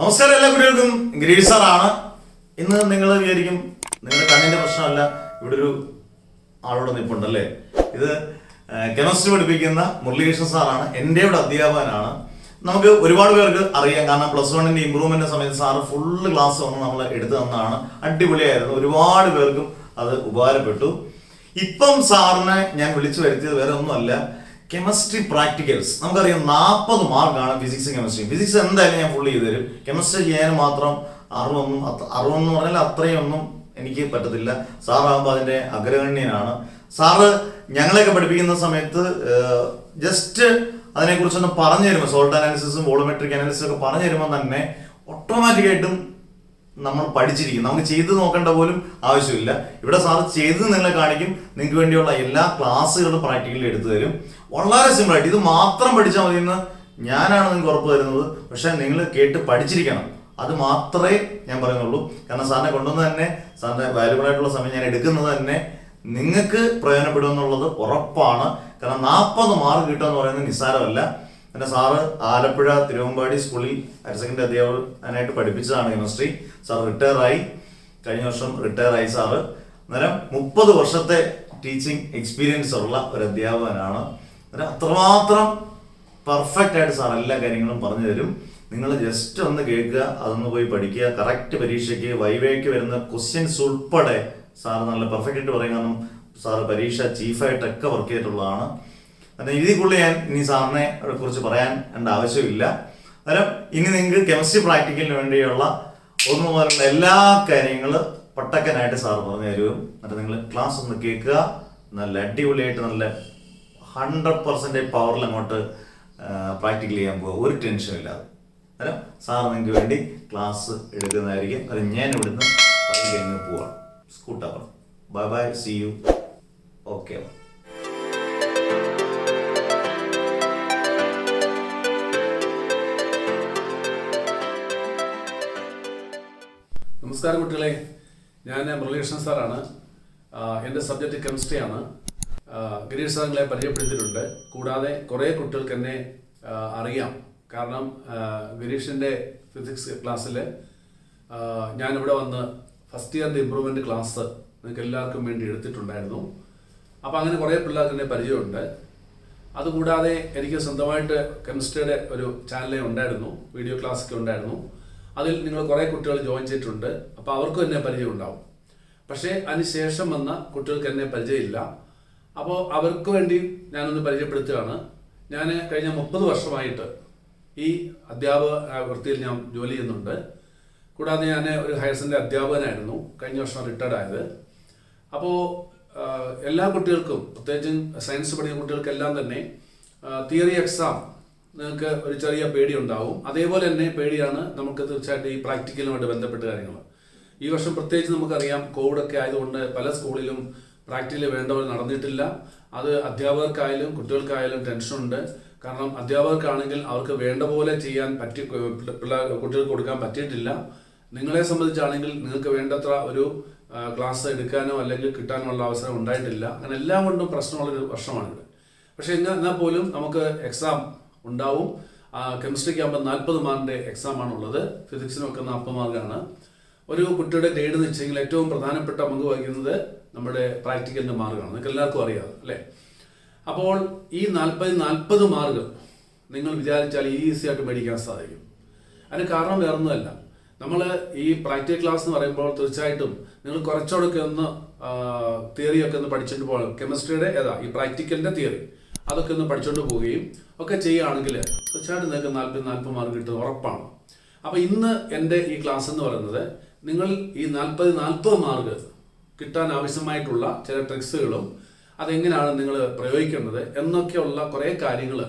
നമസ്കാരം എല്ലാ കുട്ടികൾക്കും. ഗിരീഷ് സാറാണ്. ഇന്ന് നിങ്ങൾ വിചാരിക്കും നിങ്ങളുടെ കണ്ണിന്റെ പ്രശ്നമല്ല, ഇവിടെ ഒരു ആളോട് നിൽപ്പുണ്ടല്ലേ. ഇത് കെമിസ്ട്രി പഠിപ്പിക്കുന്ന മുരളീകൃഷ്ണൻ സാറാണ്. എൻ്റെ ഇവിടെ അധ്യാപകനാണ്. നമുക്ക് ഒരുപാട് പേർക്ക് അറിയാം, കാരണം +1 ഇമ്പ്രൂവ്മെന്റ് സമയത്ത് സാറ് ഫുള്ള് ക്ലാസ് വന്ന് നമ്മൾ എടുത്തു തന്നതാണ്. അടിപൊളിയായിരുന്നു. ഒരുപാട് പേർക്കും അത് ഉപകാരപ്പെട്ടു. ഇപ്പം സാറിനെ ഞാൻ വിളിച്ചു വരുത്തിയത് വേറെ ഒന്നുമല്ല, കെമിസ്ട്രി പ്രാക്ടിക്കൽസ്. നമുക്കറിയാം 40 മാർക്കാണ് ഫിസിക്സ് കെമിസ്ട്രി. ഫിസിക്സ് എന്തായാലും ഞാൻ ഫുള്ള് ചെയ്തു തരും. കെമിസ്ട്രി ചെയ്യാൻ മാത്രം 60 എന്ന് പറഞ്ഞാൽ അത്രയും ഒന്നും എനിക്ക് പറ്റത്തില്ല. സാറാകുമ്പോൾ അതിൻ്റെ അഗ്രഗണ്യനാണ്. സാറ് ഞങ്ങളെയൊക്കെ പഠിപ്പിക്കുന്ന സമയത്ത് ജസ്റ്റ് അതിനെക്കുറിച്ചൊന്ന് പറഞ്ഞു തരുമ്പോൾ, സോൾട്ട് അനാലിസിസും വോളുമെട്രിക് അനാലിസിസും ഒക്കെ പറഞ്ഞു തരുമ്പോൾ തന്നെ ഓട്ടോമാറ്റിക്കായിട്ടും നമ്മൾ പഠിച്ചിരിക്കും. നമുക്ക് ചെയ്ത് നോക്കേണ്ട പോലും ആവശ്യമില്ല. ഇവിടെ സാറ് ചെയ്ത് നിങ്ങളെ കാണിക്കും. നിങ്ങൾക്ക് വേണ്ടിയുള്ള എല്ലാ ക്ലാസ്സുകളും പ്രാക്ടിക്കലി എടുത്തു തരും. വളരെ സിമ്പിളായിട്ട് ഇത് മാത്രം പഠിച്ചാൽ മതി എന്ന് ഞാനാണ് നിങ്ങൾക്ക് ഉറപ്പ് തരുന്നത്. പക്ഷെ നിങ്ങൾ കേട്ട് പഠിച്ചിരിക്കണം. അത് മാത്രമേ ഞാൻ പറയുന്നുള്ളൂ. കാരണം സാറിനെ കൊണ്ടുവന്ന് തന്നെ, സാറിന്റെ വാല്യുബിൾ ആയിട്ടുള്ള സമയം ഞാൻ എടുക്കുന്നത് തന്നെ നിങ്ങൾക്ക് പ്രയോജനപ്പെടും എന്നുള്ളത് ഉറപ്പാണ്. കാരണം 40 മാർക്ക് കിട്ടുക എന്ന് പറയുന്നത് നിസ്സാരമല്ല. പിന്നെ സാറ് ആലപ്പുഴ തിരുവമ്പാടി സ്കൂളിൽ ഹയർ സെക്കൻഡറി അധ്യാപകനായിട്ട് പഠിപ്പിച്ചതാണ് കെമിസ്ട്രി. സാർ റിട്ടയർ ആയി, കഴിഞ്ഞ വർഷം റിട്ടയർ ആയി സാറ്. അന്നേരം 30 വർഷത്തെ ടീച്ചിങ് എക്സ്പീരിയൻസ് ഉള്ള ഒരു അധ്യാപകനാണ്. അന്നേരം അത്രമാത്രം പെർഫെക്റ്റ് ആയിട്ട് സാർ എല്ലാ കാര്യങ്ങളും പറഞ്ഞു തരും. നിങ്ങൾ ജസ്റ്റ് ഒന്ന് കേൾക്കുക, അതൊന്ന് പോയി പഠിക്കുക. കറക്റ്റ് പരീക്ഷയ്ക്ക് വൈവേക്ക് വരുന്ന ക്വസ്റ്റ്യൻസ് ഉൾപ്പെടെ സാറ് നല്ല പെർഫെക്റ്റ് ആയിട്ട് പറയും. കാരണം സാറ് പരീക്ഷ ചീഫായിട്ടൊക്കെ വർക്ക് ചെയ്തിട്ടുള്ളതാണ്. അന്നേരം ഇതിക്കുള്ളിൽ ഞാൻ ഇനി സാറിനെ കുറിച്ച് പറയാൻ ആവശ്യമില്ല. അന്നേരം ഇനി നിങ്ങൾക്ക് കെമിസ്ട്രി പ്രാക്ടിക്കലിന് വേണ്ടിയുള്ള ഒന്നു മുതലുള്ള എല്ലാ കാര്യങ്ങളും പട്ടക്കനായിട്ട് സാർ പറഞ്ഞു തരും. എന്നിട്ട് നിങ്ങൾ ക്ലാസ് ഒന്ന് കേൾക്കുക. നല്ല അടിപൊളിയായിട്ട് നല്ല 100% പവറിൽ അങ്ങോട്ട് പ്രാക്ടിക്കൽ ചെയ്യാൻ പോകുക, ഒരു ടെൻഷനും ഇല്ലാതെ. അന്നേരം സാർ നിങ്ങൾക്ക് വേണ്ടി ക്ലാസ് എടുക്കുന്നതായിരിക്കും. അത് ഞാൻ ഇവിടുന്ന് കഴിഞ്ഞ് പോവാം. Scooter bye bye, see you. Okay. നമസ്കാരം കുട്ടികളെ, ഞാൻ മുരളീകൃഷ്ണൻ സാറാണ്. എൻ്റെ സബ്ജക്റ്റ് കെമിസ്ട്രിയാണ്. ഗിരീഷ് സാറിനെ പരിചയപ്പെടുത്തിയിട്ടുണ്ട്. കൂടാതെ കുറേ കുട്ടികൾക്ക് എന്നെ അറിയാം. കാരണം ഗിരീഷിൻ്റെ ഫിസിക്സ് ക്ലാസ്സിൽ ഞാനിവിടെ വന്ന് ഫസ്റ്റ് ഇയറിൻ്റെ ഇമ്പ്രൂവ്മെൻറ്റ് ക്ലാസ് നിങ്ങൾക്ക് എല്ലാവർക്കും വേണ്ടി എടുത്തിട്ടുണ്ടായിരുന്നു. അപ്പോൾ അങ്ങനെ കുറേ പിള്ളേർക്ക് എന്നെ പരിചയമുണ്ട്. അതുകൂടാതെ എനിക്ക് സ്വന്തമായിട്ട് കെമിസ്ട്രിയുടെ ഒരു ചാനലേ ഉണ്ടായിരുന്നു, വീഡിയോ ക്ലാസ്സൊക്കെ ഉണ്ടായിരുന്നു. അതിൽ നിങ്ങൾ കുറേ കുട്ടികൾ ജോയിൻ ചെയ്തിട്ടുണ്ട്. അപ്പോൾ അവർക്കും എന്നെ പരിചയം ഉണ്ടാവും. പക്ഷേ അതിനുശേഷം വന്ന കുട്ടികൾക്ക് എന്നെ പരിചയമില്ല. അപ്പോൾ അവർക്ക് വേണ്ടി ഞാനൊന്ന് പരിചയപ്പെടുത്തുകയാണ്. ഞാൻ കഴിഞ്ഞ 30 വർഷമായിട്ട് ഈ അധ്യാപക വൃത്തിയിൽ ഞാൻ ജോലി ചെയ്യുന്നുണ്ട്. കൂടാതെ ഞാൻ ഒരു ഹയർ സെക്കൻഡറി അധ്യാപകനായിരുന്നു, കഴിഞ്ഞ വർഷം റിട്ടയർഡ് ആയത്. അപ്പോൾ എല്ലാ കുട്ടികൾക്കും, പ്രത്യേകിച്ചും സയൻസ് പഠിക്കുന്ന കുട്ടികൾക്കെല്ലാം തന്നെ തിയറി എക്സാം നിങ്ങൾക്ക് ഒരു ചെറിയ പേടി ഉണ്ടാവും. അതേപോലെ തന്നെ പേടിയാണ് നമുക്ക് തീർച്ചയായിട്ടും ഈ പ്രാക്ടിക്കലുമായിട്ട് ബന്ധപ്പെട്ട കാര്യങ്ങൾ. ഈ വർഷം പ്രത്യേകിച്ച് നമുക്കറിയാം, കോവിഡൊക്കെ ആയതുകൊണ്ട് പല സ്കൂളിലും പ്രാക്ടിക്കൽ വേണ്ടവർ നടന്നിട്ടില്ല. അത് അധ്യാപകർക്കായാലും കുട്ടികൾക്കായാലും ടെൻഷനുണ്ട്. കാരണം അധ്യാപകർക്കാണെങ്കിൽ അവർക്ക് വേണ്ട പോലെ ചെയ്യാൻ കുട്ടികൾക്ക് കൊടുക്കാൻ പറ്റിയിട്ടില്ല. നിങ്ങളെ സംബന്ധിച്ചാണെങ്കിൽ നിങ്ങൾക്ക് വേണ്ടത്ര ഒരു ക്ലാസ് എടുക്കാനോ അല്ലെങ്കിൽ കിട്ടാനോ ഉള്ള അവസരം ഉണ്ടായിട്ടില്ല. അങ്ങനെ എല്ലാം കൊണ്ടും പ്രശ്നമുള്ളൊരു വർഷമാണിത്. പക്ഷേ എന്നാൽ പോലും നമുക്ക് എക്സാം ഉണ്ടാവും. കെമിസ്ട്രിക്ക് ആകുമ്പോൾ 40 മാർക്കിൻ്റെ എക്സാമാണുള്ളത്. ഫിസിക്സിനൊക്കെ 40 മാർക്കാണ്. ഒരു കുട്ടിയുടെ ഗ്രേഡ് നിശ്ചയിക്കുന്ന ഏറ്റവും പ്രധാനപ്പെട്ട പങ്ക് വഹിക്കുന്നത് നമ്മുടെ പ്രാക്ടിക്കലിൻ്റെ മാർക്കാണ്. നിങ്ങൾക്ക് എല്ലാവർക്കും അറിയാം അല്ലേ? അപ്പോൾ ഈ 40 മാർക്ക് നിങ്ങൾ വിചാരിച്ചാൽ ഈസി ആയിട്ട് മേടിക്കാൻ സാധിക്കും. അതിന് കാരണം വേറൊന്നുമല്ല, നമ്മൾ ഈ പ്രാക്ടിക്കൽ ക്ലാസ് എന്ന് പറയുമ്പോൾ തീർച്ചയായിട്ടും നിങ്ങൾ കുറച്ചുകൂടെ ഒന്ന് തിയറിയൊക്കെ ഒന്ന് പഠിച്ചിട്ട് പോകണം. കെമിസ്ട്രിയുടെ ഈ പ്രാക്ടിക്കലിൻ്റെ തിയറി അതൊക്കെ ഒന്ന് പഠിച്ചുകൊണ്ട് പോവുകയും ഒക്കെ ചെയ്യുകയാണെങ്കിൽ തീർച്ചയായിട്ടും നിങ്ങൾക്ക് 40 മാർക്ക് കിട്ടുന്നത് ഉറപ്പാണ്. അപ്പോൾ ഇന്ന് എൻ്റെ ഈ ക്ലാസ് എന്ന് പറയുന്നത് നിങ്ങൾ ഈ 40 മാർക്ക് കിട്ടാൻ ആവശ്യമായിട്ടുള്ള ചില ട്രിക്സുകളും അതെങ്ങനെയാണ് നിങ്ങൾ പ്രയോഗിക്കേണ്ടത് എന്നൊക്കെയുള്ള കുറേ കാര്യങ്ങൾ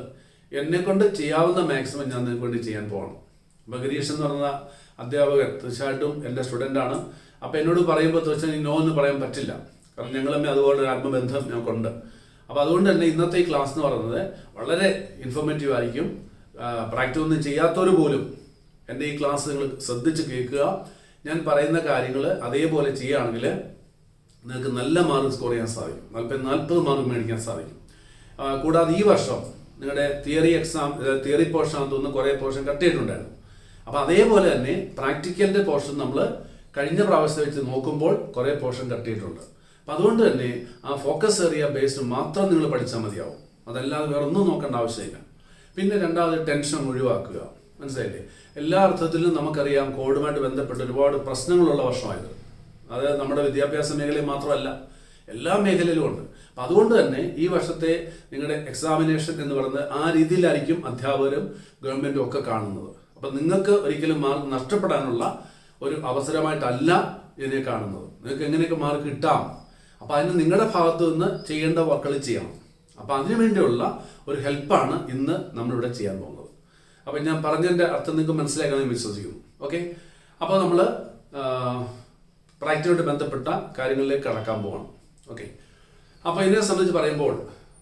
എന്നെക്കൊണ്ട് ചെയ്യാവുന്ന മാക്സിമം ഞാൻ നിങ്ങൾക്ക് വേണ്ടി ചെയ്യാൻ പോകണം. അപ്പോൾ ഗിരീഷ് എന്ന് പറയുന്ന അധ്യാപകൻ തീർച്ചയായിട്ടും എൻ്റെ സ്റ്റുഡൻ്റാണ്. അപ്പോൾ എന്നോട് പറയുമ്പോൾ തീർച്ചയായും നോ എന്ന് പറയാൻ പറ്റില്ല. കാരണം ഞങ്ങളമ്മേ അതുപോലെ ഒരു ആത്മബന്ധം ഞങ്ങൾക്കുണ്ട്. അപ്പോൾ അതുകൊണ്ട് തന്നെ ഇന്നത്തെ ഈ ക്ലാസ് എന്ന് പറയുന്നത് വളരെ ഇൻഫോർമേറ്റീവ് ആയിരിക്കും. പ്രാക്ടീസ് ഒന്നും ചെയ്യാത്തവർ പോലും എൻ്റെ ഈ ക്ലാസ് നിങ്ങൾ ശ്രദ്ധിച്ച് കേൾക്കുക. ഞാൻ പറയുന്ന കാര്യങ്ങൾ അതേപോലെ ചെയ്യുകയാണെങ്കിൽ നിങ്ങൾക്ക് നല്ല മാർക്ക് സ്കോർ ചെയ്യാൻ സാധിക്കും. 40 മാർക്ക് മേടിക്കാൻ സാധിക്കും. കൂടാതെ ഈ വർഷം നിങ്ങളുടെ തിയറി എക്സാം, തിയറി പോർഷൻ തോന്നുന്നു കുറേ പോർഷൻ കട്ട് ചെയ്തിട്ടുണ്ടായിരുന്നു. അപ്പോൾ അതേപോലെ തന്നെ പ്രാക്ടിക്കലിൻ്റെ പോർഷൻ നമ്മൾ കഴിഞ്ഞ പ്രാവശ്യത്തെ വെച്ച് നോക്കുമ്പോൾ കുറേ പോർഷൻ കട്ടിയിട്ടുണ്ട്. അപ്പം അതുകൊണ്ട് തന്നെ ആ ഫോക്കസ് ഏരിയ ബേസ്ഡ് മാത്രം നിങ്ങൾ പഠിച്ചാൽ മതിയാവും. അതല്ലാതെ വേറെ ഒന്നും നോക്കേണ്ട ആവശ്യമില്ല. പിന്നെ രണ്ടാമത് ടെൻഷൻ ഒഴിവാക്കുക. മനസ്സിലായില്ലേ? എല്ലാ അർത്ഥത്തിലും നമുക്കറിയാം കോവിഡുമായിട്ട് ബന്ധപ്പെട്ട് ഒരുപാട് പ്രശ്നങ്ങളുള്ള വർഷമായത്. അത് നമ്മുടെ വിദ്യാഭ്യാസ മേഖലയിൽ മാത്രമല്ല, എല്ലാ മേഖലയിലും ഉണ്ട്. അപ്പം അതുകൊണ്ട് തന്നെ ഈ വർഷത്തെ നിങ്ങളുടെ എക്സാമിനേഷൻ എന്ന് പറയുന്നത് ആ രീതിയിലായിരിക്കും അധ്യാപകരും ഗവൺമെൻറ്റും ഒക്കെ കാണുന്നത്. അപ്പം നിങ്ങൾക്ക് ഒരിക്കലും മാർക്ക് നഷ്ടപ്പെടാനുള്ള ഒരു അവസരമായിട്ടല്ല ഇതിനെ കാണുന്നത്. നിങ്ങൾക്ക് എങ്ങനെയൊക്കെ മാർക്ക് കിട്ടാം, അപ്പം അതിന് നിങ്ങളുടെ ഭാഗത്തു നിന്ന് ചെയ്യേണ്ട വർക്കുകൾ ചെയ്യണം. അപ്പം അതിനു വേണ്ടിയുള്ള ഒരു ഹെൽപ്പാണ് ഇന്ന് നമ്മളിവിടെ ചെയ്യാൻ പോകുന്നത്. അപ്പം ഞാൻ പറഞ്ഞതിൻ്റെ അർത്ഥം നിങ്ങൾക്ക് മനസ്സിലാക്കാമെന്ന് വിശ്വസിക്കുന്നു. ഓക്കെ, അപ്പോൾ നമ്മൾ പ്രാക്ടിക്കലുമായിട്ട് ബന്ധപ്പെട്ട കാര്യങ്ങളിലേക്ക് കടക്കാൻ പോകണം. ഓക്കെ, അപ്പോൾ ഇതിനെ സംബന്ധിച്ച് പറയുമ്പോൾ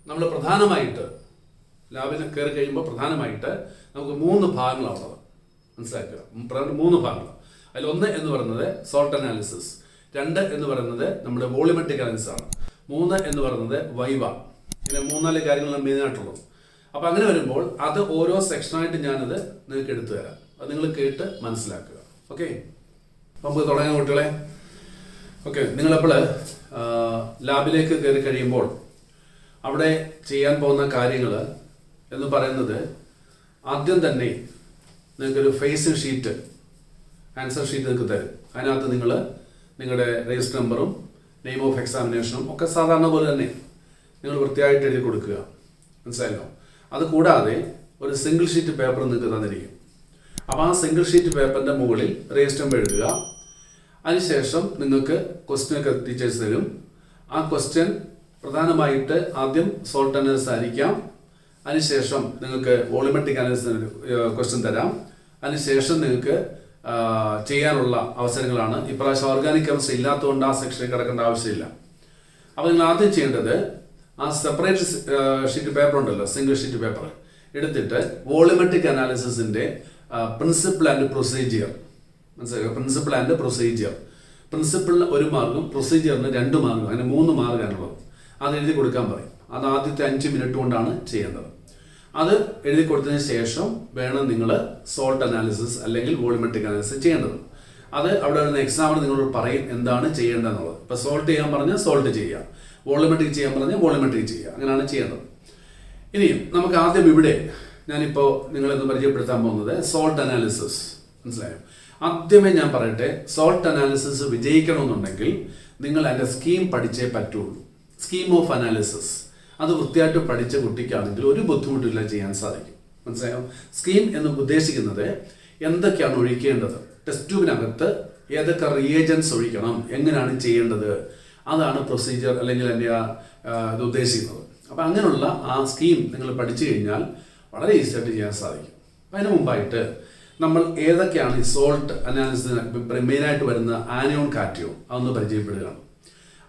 നമ്മൾ പ്രധാനമായിട്ട് ലാബിൽ കയറി കഴിയുമ്പോൾ പ്രധാനമായിട്ട് നമുക്ക് 3 ഭാഗങ്ങളാണ് ഉള്ളത്. മനസ്സിലാക്കുക, 3 ഭാഗങ്ങൾ. അതിലൊന്ന് എന്ന് പറയുന്നത് സോൾട്ട് അനാലിസിസ്, 2 എന്ന് പറയുന്നത് നമ്മുടെ വോളിമെട്രിക് അനാലിസിസ് ആണ്, 3 എന്ന് പറയുന്നത് വൈവ. ഇങ്ങനെ 3-4 കാര്യങ്ങളാണ് മെയിനായിട്ടുള്ളത്. അപ്പോൾ അങ്ങനെ വരുമ്പോൾ അത് ഓരോ സെക്ഷനായിട്ട് ഞാനത് നിങ്ങൾക്ക് എടുത്തു തരാം. അത് നിങ്ങൾ കേട്ട് മനസ്സിലാക്കുക. ഓക്കെ, അപ്പോൾ നമുക്ക് തുടങ്ങാം കുട്ടികളെ. ഓക്കെ, നിങ്ങളപ്പോൾ ലാബിലേക്ക് കയറി കഴിയുമ്പോൾ അവിടെ ചെയ്യാൻ പോകുന്ന കാര്യങ്ങൾ എന്ന് പറയുന്നത് ആദ്യം തന്നെ നിങ്ങൾക്കൊരു ഫേസ് ഷീറ്റ്, ആൻസർ ഷീറ്റ് നിങ്ങൾക്ക് തരും. അതിനകത്ത് നിങ്ങൾ നിങ്ങളുടെ രജിസ്റ്റർ നമ്പറും നെയിം ഓഫ് എക്സാമിനേഷനും ഒക്കെ സാധാരണ പോലെ തന്നെ നിങ്ങൾ വൃത്തിയായിട്ട് എഴുതി കൊടുക്കുക. മനസ്സിലായല്ലോ? അത് കൂടാതെ ഒരു സിംഗിൾ ഷീറ്റ് പേപ്പർ നിങ്ങൾക്ക് തന്നിരിക്കും. അപ്പോൾ ആ സിംഗിൾ ഷീറ്റ് പേപ്പറിൻ്റെ മുകളിൽ രജിസ്റ്റർ നമ്പർ എഴുതുക. അതിനുശേഷം നിങ്ങൾക്ക് ക്വസ്റ്റ്യൻ ഒക്കെ ടീച്ചേഴ്സ് തരും. ആ ക്വസ്റ്റ്യൻ പ്രധാനമായിട്ട് ആദ്യം സോൾട്ട് അനാലിസിസ് ആയിരിക്കാം. അതിനുശേഷം നിങ്ങൾക്ക് വോളിമെട്രിക് അനാലിസിസ് ക്വസ്റ്റ്യൻ തരാം. അതിനുശേഷം നിങ്ങൾക്ക് ചെയ്യാനുള്ള അവസരങ്ങളാണ്. ഇപ്രാവശ്യം ഓർഗാനിക് കെമിസ്ട്രി ഇല്ലാത്തതുകൊണ്ട് ആ സെക്ഷനിൽ കിടക്കേണ്ട ആവശ്യമില്ല. അപ്പോൾ നിങ്ങൾ ആദ്യം ചെയ്യേണ്ടത് ആ സെപ്പറേറ്റ് ഷീറ്റ് പേപ്പർ ഉണ്ടല്ലോ, സിംഗിൾ ഷീറ്റ് പേപ്പർ എടുത്തിട്ട് വോളിമെട്രിക് അനാലിസിസിൻ്റെ പ്രിൻസിപ്പിൾ ആൻഡ് പ്രൊസീജിയർ, മനസ്സിലാക്കുക, പ്രിൻസിപ്പിൾ ആൻഡ് പ്രൊസീജിയർ. പ്രിൻസിപ്പിളിന് 1 മാർക്കും പ്രൊസീജിയറിന് 2 മാർക്കും, അങ്ങനെ 3 മാർക്കാണുള്ളത്. അത് എഴുതി കൊടുക്കാൻ പറയും. അത് ആദ്യത്തെ 5 മിനിറ്റ് കൊണ്ടാണ് ചെയ്യേണ്ടത്. അത് എഴുതി കൊടുത്തതിന് ശേഷം വേണം നിങ്ങൾ സോൾട്ട് അനാലിസിസ് അല്ലെങ്കിൽ വോളിമെട്രിക് അനാലിസിസ് ചെയ്യേണ്ടത്. അത് അവിടെ വരുന്ന എക്സാമിന് നിങ്ങളോട് പറയും എന്താണ് ചെയ്യേണ്ടതെന്നുള്ളത്. ഇപ്പോൾ സോൾട്ട് ചെയ്യാൻ പറഞ്ഞാൽ സോൾട്ട് ചെയ്യുക, വോളിമെട്രിക് ചെയ്യാൻ പറഞ്ഞാൽ വോളിമെട്രിക് ചെയ്യുക, അങ്ങനെയാണ് ചെയ്യേണ്ടത്. ഇനിയും നമുക്ക് ആദ്യം ഇവിടെ ഞാനിപ്പോൾ നിങ്ങളെന്ന് പരിചയപ്പെടുത്താൻ പോകുന്നത് സോൾട്ട് അനാലിസിസ്. മനസ്സിലായോ? ആദ്യമേ ഞാൻ പറയട്ടെ, സോൾട്ട് അനാലിസിസ് വിജയിക്കണമെന്നുണ്ടെങ്കിൽ നിങ്ങൾ അതിൻ്റെ സ്കീം പഠിച്ചേ പറ്റുള്ളൂ. സ്കീം ഓഫ് അനാലിസിസ് അത് വൃത്തിയായിട്ട് പഠിച്ച കുട്ടിക്കാണെങ്കിൽ ഒരു ബുദ്ധിമുട്ടില്ല, ചെയ്യാൻ സാധിക്കും. മനസ്സിലായോ? സ്കീം എന്ന് ഉദ്ദേശിക്കുന്നത് എന്തൊക്കെയാണ് ഒഴിക്കേണ്ടത്, ടെസ്റ്റ് ട്യൂബിനകത്ത് ഏതൊക്കെ റിയേജൻസ് ഒഴിക്കണം, എങ്ങനെയാണ് ചെയ്യേണ്ടത്, അതാണ് പ്രൊസീജിയർ അല്ലെങ്കിൽ എൻ്റെ ഇത് ഉദ്ദേശിക്കുന്നത്. അപ്പം അങ്ങനെയുള്ള ആ സ്കീം നിങ്ങൾ പഠിച്ചു കഴിഞ്ഞാൽ വളരെ ഈസി ആയിട്ട് ചെയ്യാൻ സാധിക്കും. അതിന് മുമ്പായിട്ട് നമ്മൾ ഏതൊക്കെയാണ് ഈ സോൾട്ട് അനാലിസിസിന് മെയിനായിട്ട് വരുന്ന ആനയോൺ കാറ്റയോൺ അതൊന്ന് പരിചയപ്പെടുകയാണ്.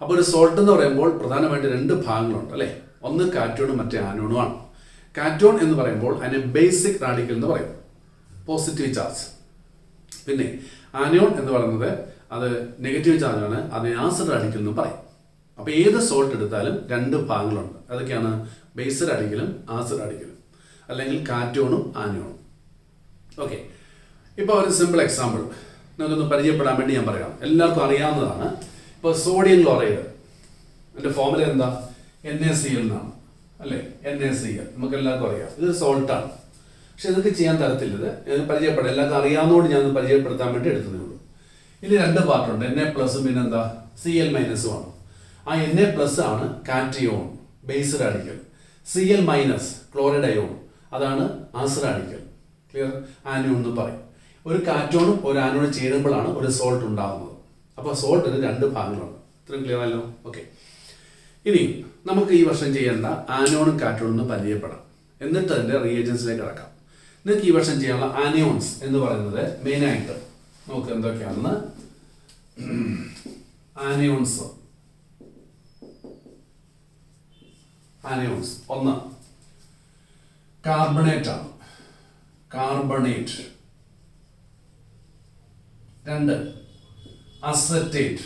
അപ്പോൾ ഒരു സോൾട്ട് എന്ന് പറയുമ്പോൾ പ്രധാനമായിട്ട് 2 ഭാഗങ്ങളുണ്ട് അല്ലേ. ഒന്ന് കാറ്റയോണും മറ്റേ ആനയോണുമാണ്. കാറ്റയോൺ എന്ന് പറയുമ്പോൾ അതിന് ബേസിക് റാഡിക്കൽ എന്ന് പറയും, പോസിറ്റീവ് ചാർജ്. പിന്നെ ആനയോൺ എന്ന് പറയുന്നത് അത് നെഗറ്റീവ് ചാർജാണ്, അതിന് ആസിഡ് റാഡിക്കൽ എന്ന് പറയും. അപ്പോൾ ഏത് സോൾട്ട് എടുത്താലും 2 ഭാഗങ്ങളുണ്ട്. അതൊക്കെയാണ് ബേസ് റാഡിക്കലും ആസിഡ് റാഡിക്കലും, അല്ലെങ്കിൽ കാറ്റയോണും ആനയോണും. ഓക്കെ, ഇപ്പോൾ ഒരു സിമ്പിൾ എക്സാമ്പിൾ നിങ്ങൾക്കൊന്ന് പരിചയപ്പെടാൻ വേണ്ടി ഞാൻ പറയാം. എല്ലാവർക്കും അറിയാവുന്നതാണ്. ഇപ്പോൾ സോഡിയം ക്ലോറൈഡ്, അതിൻ്റെ ഫോർമുല എന്താ? NaCl എന്നാണ് അല്ലേ. NaCl നമുക്ക് എല്ലാവർക്കും അറിയാം, ഇത് സോൾട്ടാണ്. പക്ഷെ ഇതൊക്കെ ചെയ്യാൻ തരത്തില്ലത് പരിചയപ്പെടാം, എല്ലാവർക്കും അറിയാവുന്നതുകൊണ്ട് ഞാൻ പരിചയപ്പെടുത്താൻ വേണ്ടി എടുത്തതേ ഉള്ളൂ. ഇനി 2 പാർട്ടുണ്ട്, Na+ഉം പിന്നെന്താ Cl- ആണ്. ആ Na+ ആണ് cation, base radical. Cl- chloride ion, അതാണ് ആസിഡ് റാഡിക്കൽ. ക്ലിയർ? ആനയോൺ എന്ന് പറയും. ഒരു കാറ്റോണും ഒരു ആനോണും ചേരുമ്പോഴാണ് ഒരു സോൾട്ട് ഉണ്ടാകുന്നത്. അപ്പോൾ സോൾട്ടിന് 2 ഭാഗങ്ങളുണ്ട്. ഇത്രയും ക്ലിയർ ആയല്ലോ? ഓക്കെ, ഇനി നമുക്ക് ഈ വർഷം ചെയ്യേണ്ട ആനയോണും കാറ്റോണും പരിചയപ്പെടാം, എന്നിട്ട് അതിൻ്റെ റിയേജൻസിലേക്ക് കിടക്കാം. നിങ്ങൾക്ക് ഈ വർഷം ചെയ്യാനുള്ള ആനയോൺസ് എന്ന് പറയുന്നത് മെയിനായിട്ട് നമുക്ക് എന്തൊക്കെയാണെന്ന്. ആനയോൺസ് 1 കാർബണേറ്റ് ആണ്, carbonate. 2 acetate.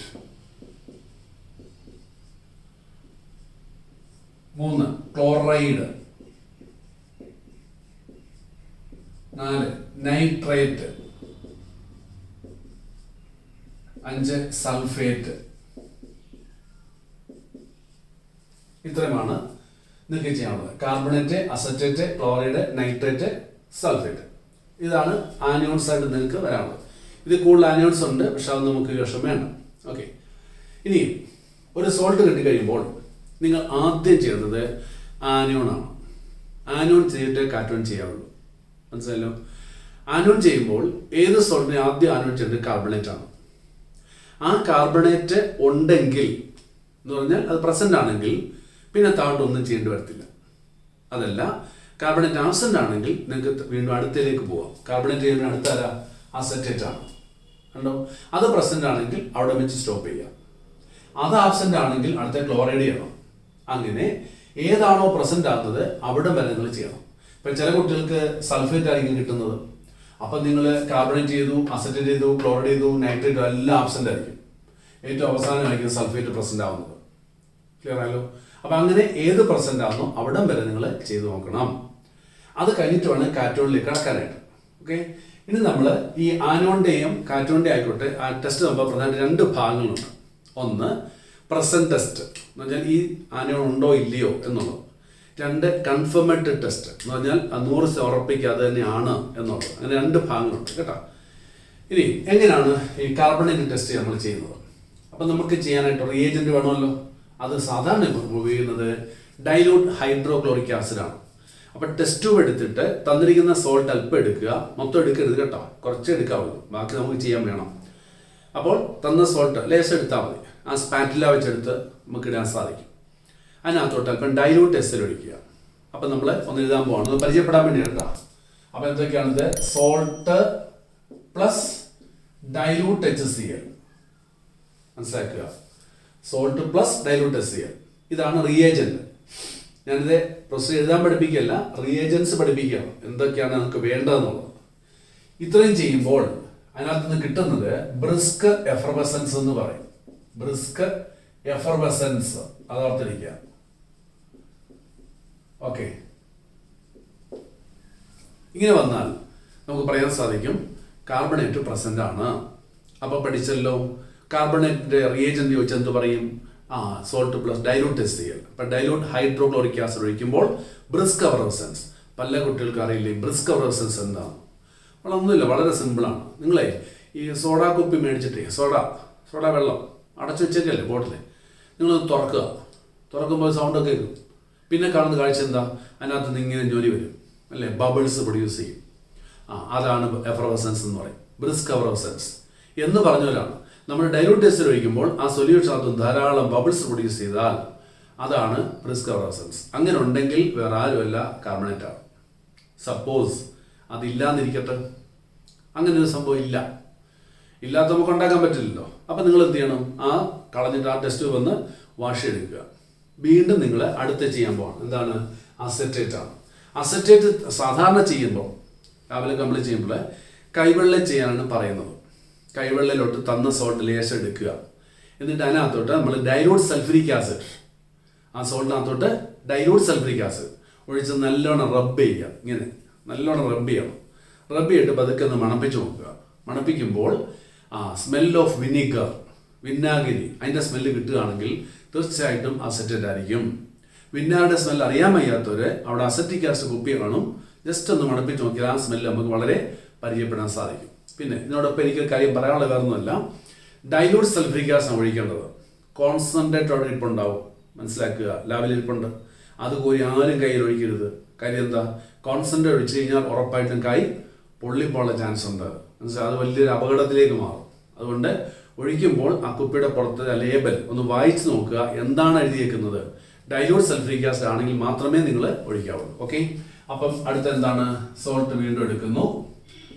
3 chloride. 4 nitrate. 5 sulphate. ഇത്രയുമാണ് നിങ്ങൾക്ക് ചെയ്യാനുള്ളത്. Carbonate, acetate, chloride, nitrate, sulphate. ഇതാണ് ആനിയോൺസ് ആയിട്ട് നിങ്ങൾക്ക് വരാനുള്ളത്. ഇത് കൂടുതൽ ആനിയോൺസ് ഉണ്ട്, പക്ഷെ അത് നമുക്ക് വിഷം വേണ്ട. ഓക്കെ, ഇനി ഒരു സോൾട്ട് കിട്ടിക്കഴിയുമ്പോൾ നിങ്ങൾ ആദ്യം ചെയ്യുന്നത് ആനിയോണാണ്. ആനിയോൺ ചെയ്തിട്ട് കാറ്റോൺ ചെയ്യാവുള്ളൂ. മനസ്സിലല്ലോ? ആനിയോൺ ചെയ്യുമ്പോൾ ഏത് സോൾട്ടിനെ ആദ്യം ആനിയോൺ ചെയ്തിട്ട് കാർബണേറ്റ് ആണ്. ആ കാർബണേറ്റ് ഉണ്ടെങ്കിൽ എന്ന് പറഞ്ഞാൽ അത് പ്രസന്റ് ആണെങ്കിൽ പിന്നെ താഴോട്ടൊന്നും ചെയ്യേണ്ടി വരത്തില്ല. അതല്ല, കാർബണേറ്റ് ആബ്സെന്റ് ആണെങ്കിൽ നിങ്ങൾക്ക് വീണ്ടും അടുത്തേക്ക് പോവാം. കാർബണേറ്റ് ചെയ്യുന്ന അടുത്തല്ല അസറ്റേറ്റ് ആണ്. കണ്ടോ? അത് പ്രസന്റ് ആണെങ്കിൽ അവിടെ വെച്ച് സ്റ്റോപ്പ് ചെയ്യാം. അത് ആബ്സെന്റ് ആണെങ്കിൽ അടുത്ത ക്ലോറൈഡ് ചെയ്യണം. അങ്ങനെ ഏതാണോ പ്രസന്റ് ആകുന്നത് അവിടെ വരെ നിങ്ങൾ ചെയ്യണം. ഇപ്പം ചില കുട്ടികൾക്ക് സൾഫേറ്റ് ആയിരിക്കും കിട്ടുന്നത്. അപ്പം നിങ്ങൾ കാർബണേറ്റ് ചെയ്തു, അസറ്റേറ്റ് ചെയ്തു, ക്ലോറൈഡ് ചെയ്തു, നൈട്രേറ്റ് എല്ലാം ആബ്സെന്റ് ആയിരിക്കും. ഏറ്റവും അവസാനമായിരിക്കും സൾഫേറ്റ് പ്രസന്റ് ആവുന്നത്. ക്ലിയർ ആയല്ലോ? അപ്പം അങ്ങനെ ഏത് പ്രസന്റ് ആകുന്നോ അവിടം വരെ നിങ്ങൾ ചെയ്തു നോക്കണം. അത് കഴിഞ്ഞിട്ട് വേണം കാറ്റോണിലേക്ക് കടക്കാനായിട്ട്. ഓക്കെ, ഇനി നമ്മൾ ഈ ആനോണിന്റെയും കാറ്റോണിന്റെയും ആയിക്കോട്ടെ, ആ ടെസ്റ്റ് നമ്മൾ പ്രധാനമായിട്ട് 2 ഭാഗങ്ങളുണ്ട്. ഒന്ന് പ്രസന്റ് ടെസ്റ്റ് എന്ന് പറഞ്ഞാൽ ഈ ആനോൺ ഉണ്ടോ ഇല്ലയോ എന്നുള്ളത്. 2 കൺഫർമേറ്റഡ് ടെസ്റ്റ് എന്ന് പറഞ്ഞാൽ 100% ഉറപ്പിക്കുക അത് തന്നെയാണ് എന്നുള്ളത്. അങ്ങനെ 2 ഭാഗങ്ങളുണ്ട് കേട്ടോ. ഇനി എങ്ങനെയാണ് ഈ കാർബണേറ്റ് ടെസ്റ്റ് നമ്മൾ ചെയ്യുന്നത്? അപ്പം നമുക്ക് ചെയ്യാനായിട്ട് റിയേജന്റ് വേണമല്ലോ. അത് സാധാരണ ഉപയോഗിക്കുന്നത് ഡൈലൂട്ട് ഹൈഡ്രോക്ലോറിക് ആസിഡാണ്. അപ്പം ടെസ്റ്റ് ട്യൂബ് എടുത്തിട്ട് തന്നിരിക്കുന്ന സോൾട്ട് അല്പം എടുക്കുക. മൊത്തം എടുക്കരുത് കേട്ടോ, കുറച്ച് എടുക്കാവുള്ളൂ, ബാക്കി നമുക്ക് ചെയ്യാൻ വേണം. അപ്പോൾ തന്ന സോൾട്ട് ലേശം എടുത്താൽ മതി. ആ സ്പാറ്റില വെച്ചെടുത്ത് നമുക്ക് ഇടാൻ സാധിക്കും. അതിനകത്തോട്ട് അല്പം ഡൈലൂട്ട് എസ്എൽ ഒഴിക്കുക. അപ്പം നമ്മൾ ഒന്ന് എഴുതാൻ പോവാണ്, അത് പരിചയപ്പെടാൻ വേണ്ടി കേട്ടോ. അപ്പം എന്തൊക്കെയാണിത്? Salt plus dilute HCl. മനസ്സിലാക്കുക, സോൾട്ട് പ്ലസ് ഡൈലൂട്ട് HCl. ഇതാണ് റിയേജന്റ്. ഞാനിത് പ്രൊസീജർ എഴുതാൻ പഠിപ്പിക്കുകയല്ല, റിയേജൻസ് പഠിപ്പിക്കുകയാണ്, എന്തൊക്കെയാണ് നമുക്ക് വേണ്ടതെന്നുള്ളത്. ഇത്രയും ചെയ്യുമ്പോൾ അതിനകത്ത് നിന്ന് കിട്ടുന്നത് ബ്രിസ്ക് എഫർവസൻസ് എന്ന് പറയും. ബ്രിസ്ക് എഫർവസൻസ്, അത് ഓർത്തിരിക്കുക. ഓക്കെ, ഇങ്ങനെ വന്നാൽ നമുക്ക് പറയാൻ സാധിക്കും കാർബണേറ്റ് പ്രസന്റ് ആണ്. അപ്പൊ പഠിച്ചല്ലോ, കാർബണേറ്റിന്റെ റിയേജന്റ് ചോദിച്ചാൽ എന്ത് പറയും? Salt plus dilute HCl. അപ്പൊ ഡൈലൂട്ട് ഹൈഡ്രോക്ലോറിക് ആസിഡ് ഒഴിക്കുമ്പോൾ ബ്രിസ്ക് എഫർവസൻസ്. പല കുട്ടികൾക്ക് അറിയില്ലേ ബ്രിസ്ക് എഫർവസൻസ് എന്താണ്? ഒന്നുമില്ല, വളരെ സിമ്പിളാണ്. നിങ്ങളെ ഈ സോഡ കുപ്പി മേടിച്ചിട്ട് സോഡ വെള്ളം അടച്ചു വെച്ചേക്കല്ലേ ബോട്ടിൽ, നിങ്ങളൊന്ന് തുറക്കുമ്പോൾ സൗണ്ടൊക്കെ കേൾക്കും. പിന്നെ കാണുന്ന കാഴ്ച എന്താ? അതിനകത്ത് നിന്ന് ഇങ്ങനെ ജോലി വരും അല്ലേ, ബബിൾസ് പ്രൊഡ്യൂസ് ചെയ്യും. അതാണ് എഫർവസൻസ് എന്ന് പറയും, ബ്രിസ്ക് എഫർവസൻസ് എന്ന് പറഞ്ഞവരാണ്. നമ്മൾ ഡൈലൂട്ട് HCl ഒഴിക്കുമ്പോൾ ആ സൊല്യൂഷനകത്ത് ധാരാളം ബബിൾസ് പ്രൊഡ്യൂസ് ചെയ്താൽ അതാണ് ബ്രിസ്ക് എഫർവസൻസ്. അങ്ങനെ ഉണ്ടെങ്കിൽ വേറെ ആരുമല്ല, കാർബണേറ്റ് ആണ്. സപ്പോസ് അതില്ലാന്നിരിക്കട്ടെ, അങ്ങനെ ഒരു സംഭവം ഇല്ലാത്ത നമുക്ക് ഉണ്ടാക്കാൻ പറ്റില്ലല്ലോ. അപ്പം നിങ്ങൾ എന്ത് ചെയ്യണം? ആ കളഞ്ഞിട്ട് ആ ടെസ്റ്റ് വന്ന് വാഷ് എടുക്കുക. വീണ്ടും നിങ്ങൾ അടുത്ത ചെയ്യാൻ പോകണം. എന്താണ്? അസറ്റേറ്റ് ആണ്. അസറ്റേറ്റ് സാധാരണ ചെയ്യുമ്പോൾ, രാവിലെ കംപ്ലീറ്റ് ചെയ്യുമ്പോൾ കൈവെള്ളം ചെയ്യാനാണ് പറയുന്നത്. കൈവെള്ളയിലോട്ട് തന്ന സോൾട്ട് ലേശം എടുക്കുക. എന്നിട്ട് അതിനകത്തോട്ട് നമ്മൾ ഡൈലൂട്ട് സൾഫ്യൂരിക് ആസിഡ്, ആ സോൾട്ടിനകത്തോട്ട് ഡൈലൂട്ട് സൾഫ്യൂരിക് ആസിഡ് ഒഴിച്ച് നല്ലോണം റബ്ബ് ചെയ്യുക. ഇങ്ങനെ നല്ലോണം റബ്ബ് ചെയ്യണം. റബ്ബ് ചെയ്തിട്ട് പതുക്കെ ഒന്ന് മണപ്പിച്ച് നോക്കുക. മണപ്പിക്കുമ്പോൾ സ്മെൽ ഓഫ് വിനാഗിരി അതിൻ്റെ സ്മെല്ല് കിട്ടുകയാണെങ്കിൽ തീർച്ചയായിട്ടും അസറ്റേറ്റ് ആയിരിക്കും. വിനാഗിരിയുടെ സ്മെൽ അറിയാൻ വയ്യാത്തവർ അവിടെ അസറ്റിക് ആസിഡ് കുപ്പി കാണും, ജസ്റ്റ് ഒന്ന് മണപ്പിച്ച് നോക്കിയാൽ ആ സ്മെല്ല് നമുക്ക് വളരെ പരിചയപ്പെടാൻ സാധിക്കും. പിന്നെ ഇതിനോടൊപ്പം എനിക്ക് കാര്യം പറയാനുള്ള വേറൊന്നുമല്ല, ഡൈലൂട്ട് സൾഫ്യൂരിക് ആസിഡ് ഒഴിക്കേണ്ടത്. കോൺസെൻട്രേറ്റ് അവിടെ ഇരിപ്പുണ്ടാവും, മനസ്സിലാക്കുക, ലാബിൽ ഇരിപ്പുണ്ട്. അത് കോരി ആരും കയ്യിൽ ഒഴിക്കരുത്. കാര്യം എന്താ? കോൺസെൻട്രേറ്റ് ഒഴിച്ചു കഴിഞ്ഞാൽ ഉറപ്പായിട്ടും കൈ പൊള്ളിപ്പോള്ള ചാൻസ് ഉണ്ട്. മനസ്സിലായി, അത് വലിയൊരു അപകടത്തിലേക്ക് മാറും. അതുകൊണ്ട് ഒഴിക്കുമ്പോൾ ആ കുപ്പിയുടെ പുറത്ത് ലേബൽ ഒന്ന് വായിച്ചു നോക്കുക, എന്താണ് എഴുതിയേക്കുന്നത്. ഡൈലൂട്ട് സൾഫ്യൂരിക് ആസിഡ് ആണെങ്കിൽ മാത്രമേ നിങ്ങൾ ഒഴിക്കാവുള്ളൂ. ഓക്കെ, അപ്പം അടുത്ത എന്താണ്? സോൾട്ട് വീണ്ടും എടുക്കുന്നു,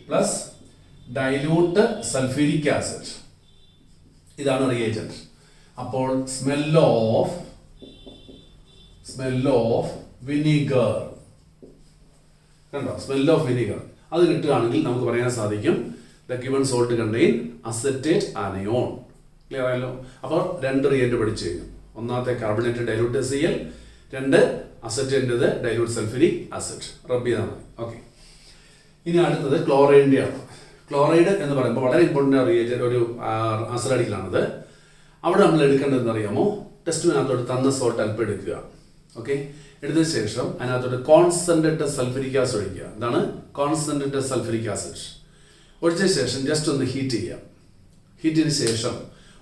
പ്ലസ് ഡൈലൂട്ട് സൾഫ്യൂരിക് ആസിഡ്. ഇതാണ് റിയേജന്റ്. അപ്പോൾ സ്മെൽ ഓഫ് വിനീഗർ, കണ്ടോ? സ്മെൽ ഓഫ് വിനീഗർ അത് കിട്ടുകയാണെങ്കിൽ നമുക്ക് പറയാൻ സാധിക്കും the given salt contain acetate anion. Clear ആയല്ലോ? അപ്പോൾ 2 റിയേജന്റ് പഠിച്ചു കഴിഞ്ഞു. ഒന്നാമത്തെ carbonated dilute HCl, 2 acetated dilute sulphuric acid. Rub ചെയ്താൽ മതി. ഓക്കെ, ഇനി അടുത്തത് ക്ലോറൈഡിന്റെ ആണ്. ക്ലോറൈഡ് എന്ന് പറയുമ്പോൾ വളരെ ഇമ്പോർട്ടൻ്റ് റിയേജന്റ് ഒരു ആസിഡ് റാഡിക്കലാണിത്. അവിടെ നമ്മൾ എടുക്കേണ്ടതെന്ന് അറിയാമോ, ടെസ്റ്റിനകത്തോട്ട് തന്ന സോൾട്ട് അല്പം എടുക്കുക. ഓക്കെ, എടുത്തതിന് ശേഷം അതിനകത്തോട്ട് കോൺസെൻട്രേറ്റഡ് സൾഫ്യൂരിക് ആസിഡ് ഒഴിക്കുക. എന്താണ് കോൺസെൻട്രേറ്റഡ് സൾഫ്യൂരിക് ആസിഡ് ഒഴിച്ച ശേഷം ജസ്റ്റ് ഒന്ന് ഹീറ്റ് ചെയ്യുക. ഹീറ്റിന് ശേഷം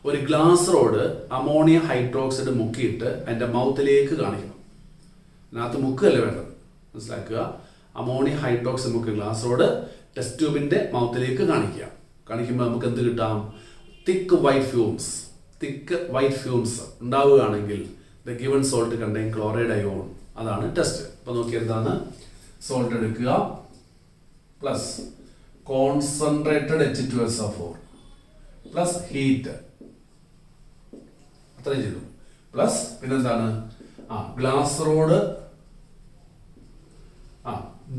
ഒരു ഗ്ലാസ് റോഡ് അമോണിയ ഹൈഡ്രോക്സൈഡ് മുക്കിയിട്ട് അതിൻ്റെ മൗത്തിലേക്ക് കാണിക്കണം. അതിനകത്ത് മുക്കുകയല്ല വേണ്ടത്, മനസ്സിലാക്കുക. അമോണിയ ഹൈഡ്രോക്സൈഡ് മുക്കിയ ഗ്ലാസ് റോഡ് ടെസ്റ്റ് ട്യൂബിൻ്റെ മൗത്തിലേക്ക് കാണിക്കുക. കാണിക്കുമ്പോൾ നമുക്ക് എന്ത് കിട്ടാം? തിക്ക് വൈറ്റ് ഫ്യൂംസ് ഉണ്ടാവുകയാണെങ്കിൽ the given salt contain chloride ion. അതാണ് ടെസ്റ്റ്. അപ്പോൾ നോക്കി എന്താണ് സോൾട്ട് എടുക്കുക plus concentrated H2SO4 plus heat, അത്രയും ചെയ്തു. പ്ലസ് പിന്നെന്താണ് glass rod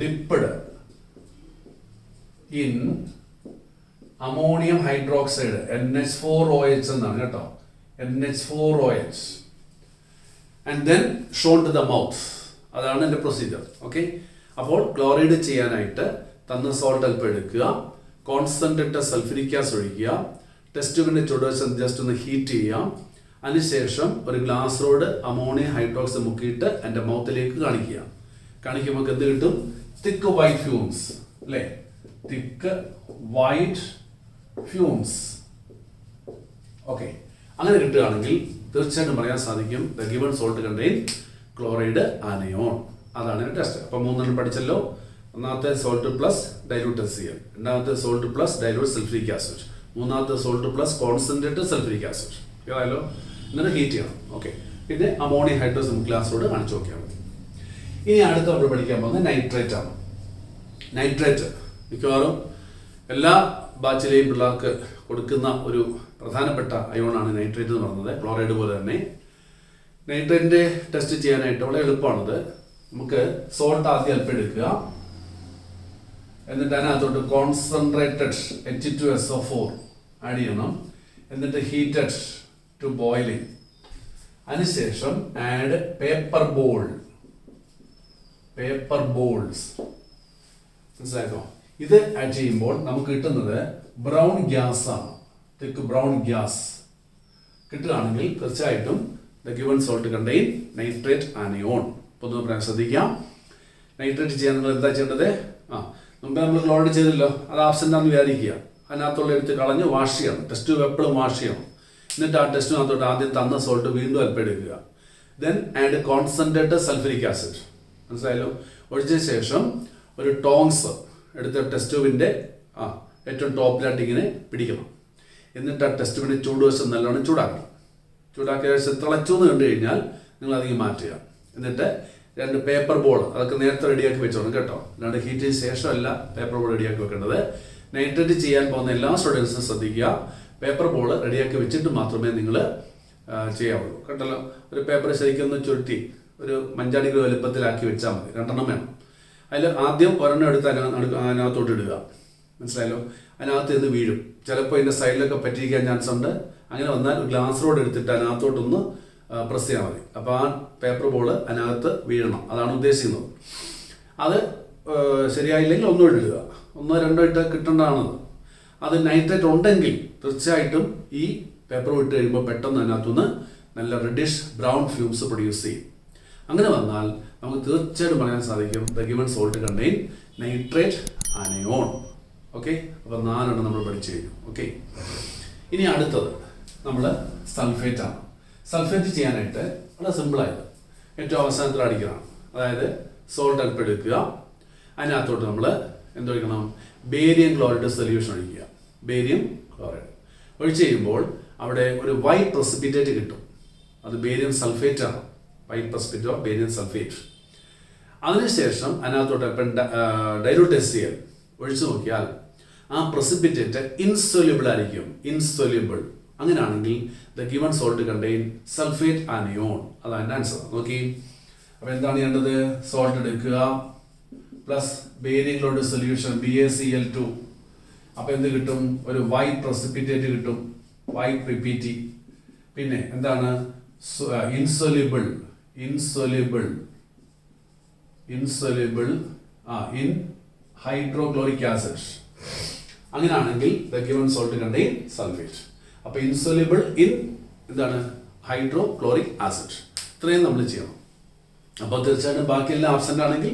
dipped in ammonium hydroxide NH4OH എന്നാണ് കേട്ടോ, NH4OH and then shown to the mouth. അതാണ് എൻ്റെ പ്രൊസീജിയർ. ഓക്കെ, അപ്പോൾ ക്ലോറൈഡ് ചെയ്യാനായിട്ട് തന്ന സോൾട്ട് അല്പം എടുക്കുക, കോൺസെൻട്രേറ്റഡ് സൾഫ്യൂരിക് ആസിഡ് ഒഴിക്കുക, ടെസ്റ്റ് ട്യൂബിൻ്റെ ചുടുവശം ജസ്റ്റ് ഒന്ന് ഹീറ്റ് ചെയ്യാം. അതിനുശേഷം ഒരു ഗ്ലാസ് റോഡ് അമോണിയം ഹൈഡ്രോക്സൈഡ് മുക്കിയിട്ട് എൻ്റെ മൗത്തിലേക്ക് കാണിക്കുമ്പോൾ എന്ത് കിട്ടും? തിക്ക് വൈറ്റ് ഫ്യൂംസ് അല്ലേ, തിക്ക് വൈറ്റ് ഫ്യൂംസ്. ഓക്കെ, അങ്ങനെ കിട്ടുകയാണെങ്കിൽ തീർച്ചയായിട്ടും പറയാൻ സാധിക്കും the given salt contain chloride anion. അതാണ് ടെസ്റ്റ്. അപ്പം 3 പഠിച്ചല്ലോ. ഒന്നാമത്തെ സോൾട്ട് പ്ലസ് ഡൈലൂട്ട് HCl, രണ്ടാമത്തെ salt plus dilute sulphuric acid, മൂന്നാമത്തെ salt plus concentrated sulphuric acid. കേട്ടോ, എന്നിട്ട് ഹീറ്റ് ചെയ്യണം. ഓക്കെ, പിന്നെ അമോണിയം ഹൈഡ്രോക്സൈഡ് ഗ്ലാസോട് കാണിച്ചു നോക്കിയാൽ മതി. ഇനി അടുത്ത് നമ്മൾ പഠിക്കാൻ പോകുന്നത് നൈട്രേറ്റ് ആണ്. നൈട്രേറ്റ് മിക്കവാറും എല്ലാ ബാച്ചിലെയും പിള്ളേർക്ക് കൊടുക്കുന്ന ഒരു പ്രധാനപ്പെട്ട അയോണാണ് നൈട്രേറ്റ് എന്ന് പറയുന്നത്, ക്ലോറൈഡ് പോലെ തന്നെ. നൈട്രേറ്റിൻ്റെ ടെസ്റ്റ് ചെയ്യാനായിട്ട് വളരെ എളുപ്പമാണത്. നമുക്ക് സോൾട്ട് ആദ്യം അല്പം എടുക്കുക, എന്നിട്ട് അതിനകത്തോട്ട് കോൺസെൻട്രേറ്റഡ് H2SO4 ആഡ് ചെയ്യണം, എന്നിട്ട് ഹീറ്റഡ് ടു ബോയിലിംഗ്. അതിനുശേഷം ആഡ് പേപ്പർ ബോൾസ്. മനസ്സിലാക്കോ? ഇത് ആഡ് ചെയ്യുമ്പോൾ നമുക്ക് കിട്ടുന്നത് ബ്രൗൺ ഗ്യാസ് ആണ്. തിക്ക് ബ്രൗൺ ഗ്യാസ് കിട്ടുകയാണെങ്കിൽ തീർച്ചയായിട്ടും the given salt contain nitrate anion. പൊതുവെ പറയാൻ ശ്രദ്ധിക്കാം. നൈട്രേറ്റ് ചെയ്യാൻ നിങ്ങൾ എന്താ ചെയ്യേണ്ടത്? മുമ്പേ നമ്മൾ ക്ലോറൈഡ് ചെയ്തല്ലോ, അത് ആബ്സെൻ്റ് ആണെന്ന് വിചാരിക്കുക. അതിനകത്തുള്ള എടുത്ത് കളഞ്ഞ് വാഷ് ചെയ്യണം. ടെസ്റ്റ് ട്യൂബ് എപ്പോഴും വാഷ് ചെയ്യണം. എന്നിട്ട് ആ ടെസ്റ്റിനകത്തോട്ട് ആദ്യം തന്ന സോൾട്ട് വീണ്ടും അല്പം എടുക്കുക. Then add concentrated sulphuric acid. മനസ്സിലായല്ലോ? ഒഴിച്ച ശേഷം ഒരു ടോങ്സ് എടുത്ത് ടെസ്റ്റ് ട്യൂബിൻ്റെ ഏറ്റവും ടോപ്പിലായിട്ട് ഇങ്ങനെ പിടിക്കണം. എന്നിട്ട് ആ ടെസ്റ്റ് ട്യൂബിൻ്റെ ചൂടുവശം നല്ലോണം ചൂടാക്കണം. ചൂടാക്കിയ ശേഷം തിളച്ചു എന്ന് കണ്ടു കഴിഞ്ഞാൽ നിങ്ങൾ അതിങ്ങനെ മാറ്റുക. എന്നിട്ട് 2 പേപ്പർ ബോൾ അതൊക്കെ നേരത്തെ റെഡിയാക്കി വെച്ചോണം കേട്ടോ. അല്ലാണ്ട് ഹീറ്റിന് ശേഷമല്ല പേപ്പർ ബോൾ റെഡിയാക്കി വെക്കേണ്ടത്. നൈട്രേറ്റ് ചെയ്യാൻ പോകുന്ന എല്ലാ സ്റ്റുഡൻസും ശ്രദ്ധിക്കുക, പേപ്പർ ബോൾ റെഡിയാക്കി വെച്ചിട്ട് മാത്രമേ നിങ്ങൾ ചെയ്യാവുള്ളൂ കേട്ടല്ലോ. ഒരു പേപ്പർ ശരിക്കും ഒന്ന് ചുരുട്ടി ഒരു മഞ്ചാടിക്ക് വലുപ്പത്തിലാക്കി വെച്ചാൽ മതി. 2 വേണം. അതിൽ ആദ്യം ഒരെണ്ണം എടുത്ത് അതിനകത്തോട്ട് ഇടുക. മനസ്സിലായല്ലോ? അതിനകത്ത് നിന്ന് വീഴും. ചിലപ്പോൾ ഇതിൻ്റെ സൈഡിലൊക്കെ പറ്റിയിരിക്കാൻ ചാൻസ് ഉണ്ട്. അങ്ങനെ വന്നാൽ ഗ്ലാസ് റോഡ് എടുത്തിട്ട് അതിനകത്തോട്ടൊന്ന് പ്രസ് ചെയ്യാൽ മതി. അപ്പോൾ ആ പേപ്പർ ബോൾ അതിനകത്ത് വീഴണം. അതാണ് ഉദ്ദേശിക്കുന്നത്. അത് ശരിയായില്ലെങ്കിൽ ഒന്നുകൂടി ഇടുക. 1, 2 ഇട്ട് കിട്ടേണ്ടതാണത്. അത് നൈട്രേറ്റ് ഉണ്ടെങ്കിൽ തീർച്ചയായിട്ടും ഈ പേപ്പർ ഇട്ട് കഴിയുമ്പോൾ പെട്ടെന്ന് അതിനകത്തുനിന്ന് നല്ല റെഡിഷ് ബ്രൗൺ ഫ്യൂംസ് പ്രൊഡ്യൂസ് ചെയ്യും. അങ്ങനെ വന്നാൽ നമുക്ക് തീർച്ചയായിട്ടും പറയാൻ സാധിക്കും the given salt contain nitrate anion. Okay, അപ്പോൾ 4 നമ്മൾ പഠിച്ചു കഴിഞ്ഞു. ഓക്കെ, ഇനി അടുത്തത് നമ്മൾ സൾഫേറ്റ് ആണ്. സൾഫേറ്റ് ചെയ്യാനായിട്ട് വളരെ സിമ്പിളായത് ഏറ്റവും അവസാനത്തിൽ അടിക്കണം. അതായത് സോൾട്ട് അല്പം എടുക്കുക, അതിനകത്തോട്ട് നമ്മൾ എന്തൊഴിക്കണം? ബേരിയം ക്ലോറൈഡ് സൊല്യൂഷൻ ഒഴിക്കുക. ബേരിയം ക്ലോറൈഡ് ഒഴിച്ച് കഴിയുമ്പോൾ അവിടെ ഒരു വൈറ്റ് പ്രസിപ്പിറ്റേറ്റ് കിട്ടും. അത് ബേരിയം സൾഫേറ്റ് ആണ്. White precipitate of barium sulphate. അതിനുശേഷം അതിനകത്തോട്ട് അല്പം ഡൈലൂട്ട് HCl ഒഴിച്ചു നോക്കിയാൽ ആ പ്രസിപ്പിറ്റേറ്റ് ഇൻസൊല്യൂബിൾ ആയിരിക്കും. ഇൻസൊല്യൂബിൾ. അങ്ങനെയാണെങ്കിൽ the given salt contain sulphate anion. അതാണ് ആൻസർ. നോക്കി, അപ്പോൾ എന്താണ് ചെയ്യേണ്ടത്? സോൾട്ട് എടുക്കുക plus barium chloride solution BaCl2. അപ്പോൾ എന്ത് കിട്ടും? ഒരു വൈറ്റ് പ്രസിപ്പിറ്റേറ്റ് കിട്ടും, വൈറ്റ് PPT. പിന്നെ എന്താണ്? Insoluble in hydrochloric acid. അങ്ങനെയാണെങ്കിൽ the given salt contain sulphate. അപ്പോൾ ഇൻസോല്യൂബിൾ ഇൻ എന്താണ് ഹൈഡ്രോക്ലോറിക് ആസിഡ്. ഇത്രയും നമ്മൾ ചെയ്യണം. അപ്പോൾ തീർച്ചയായിട്ടും ബാക്കിയെല്ലാം ആബ്സെൻ്റ് ആണെങ്കിൽ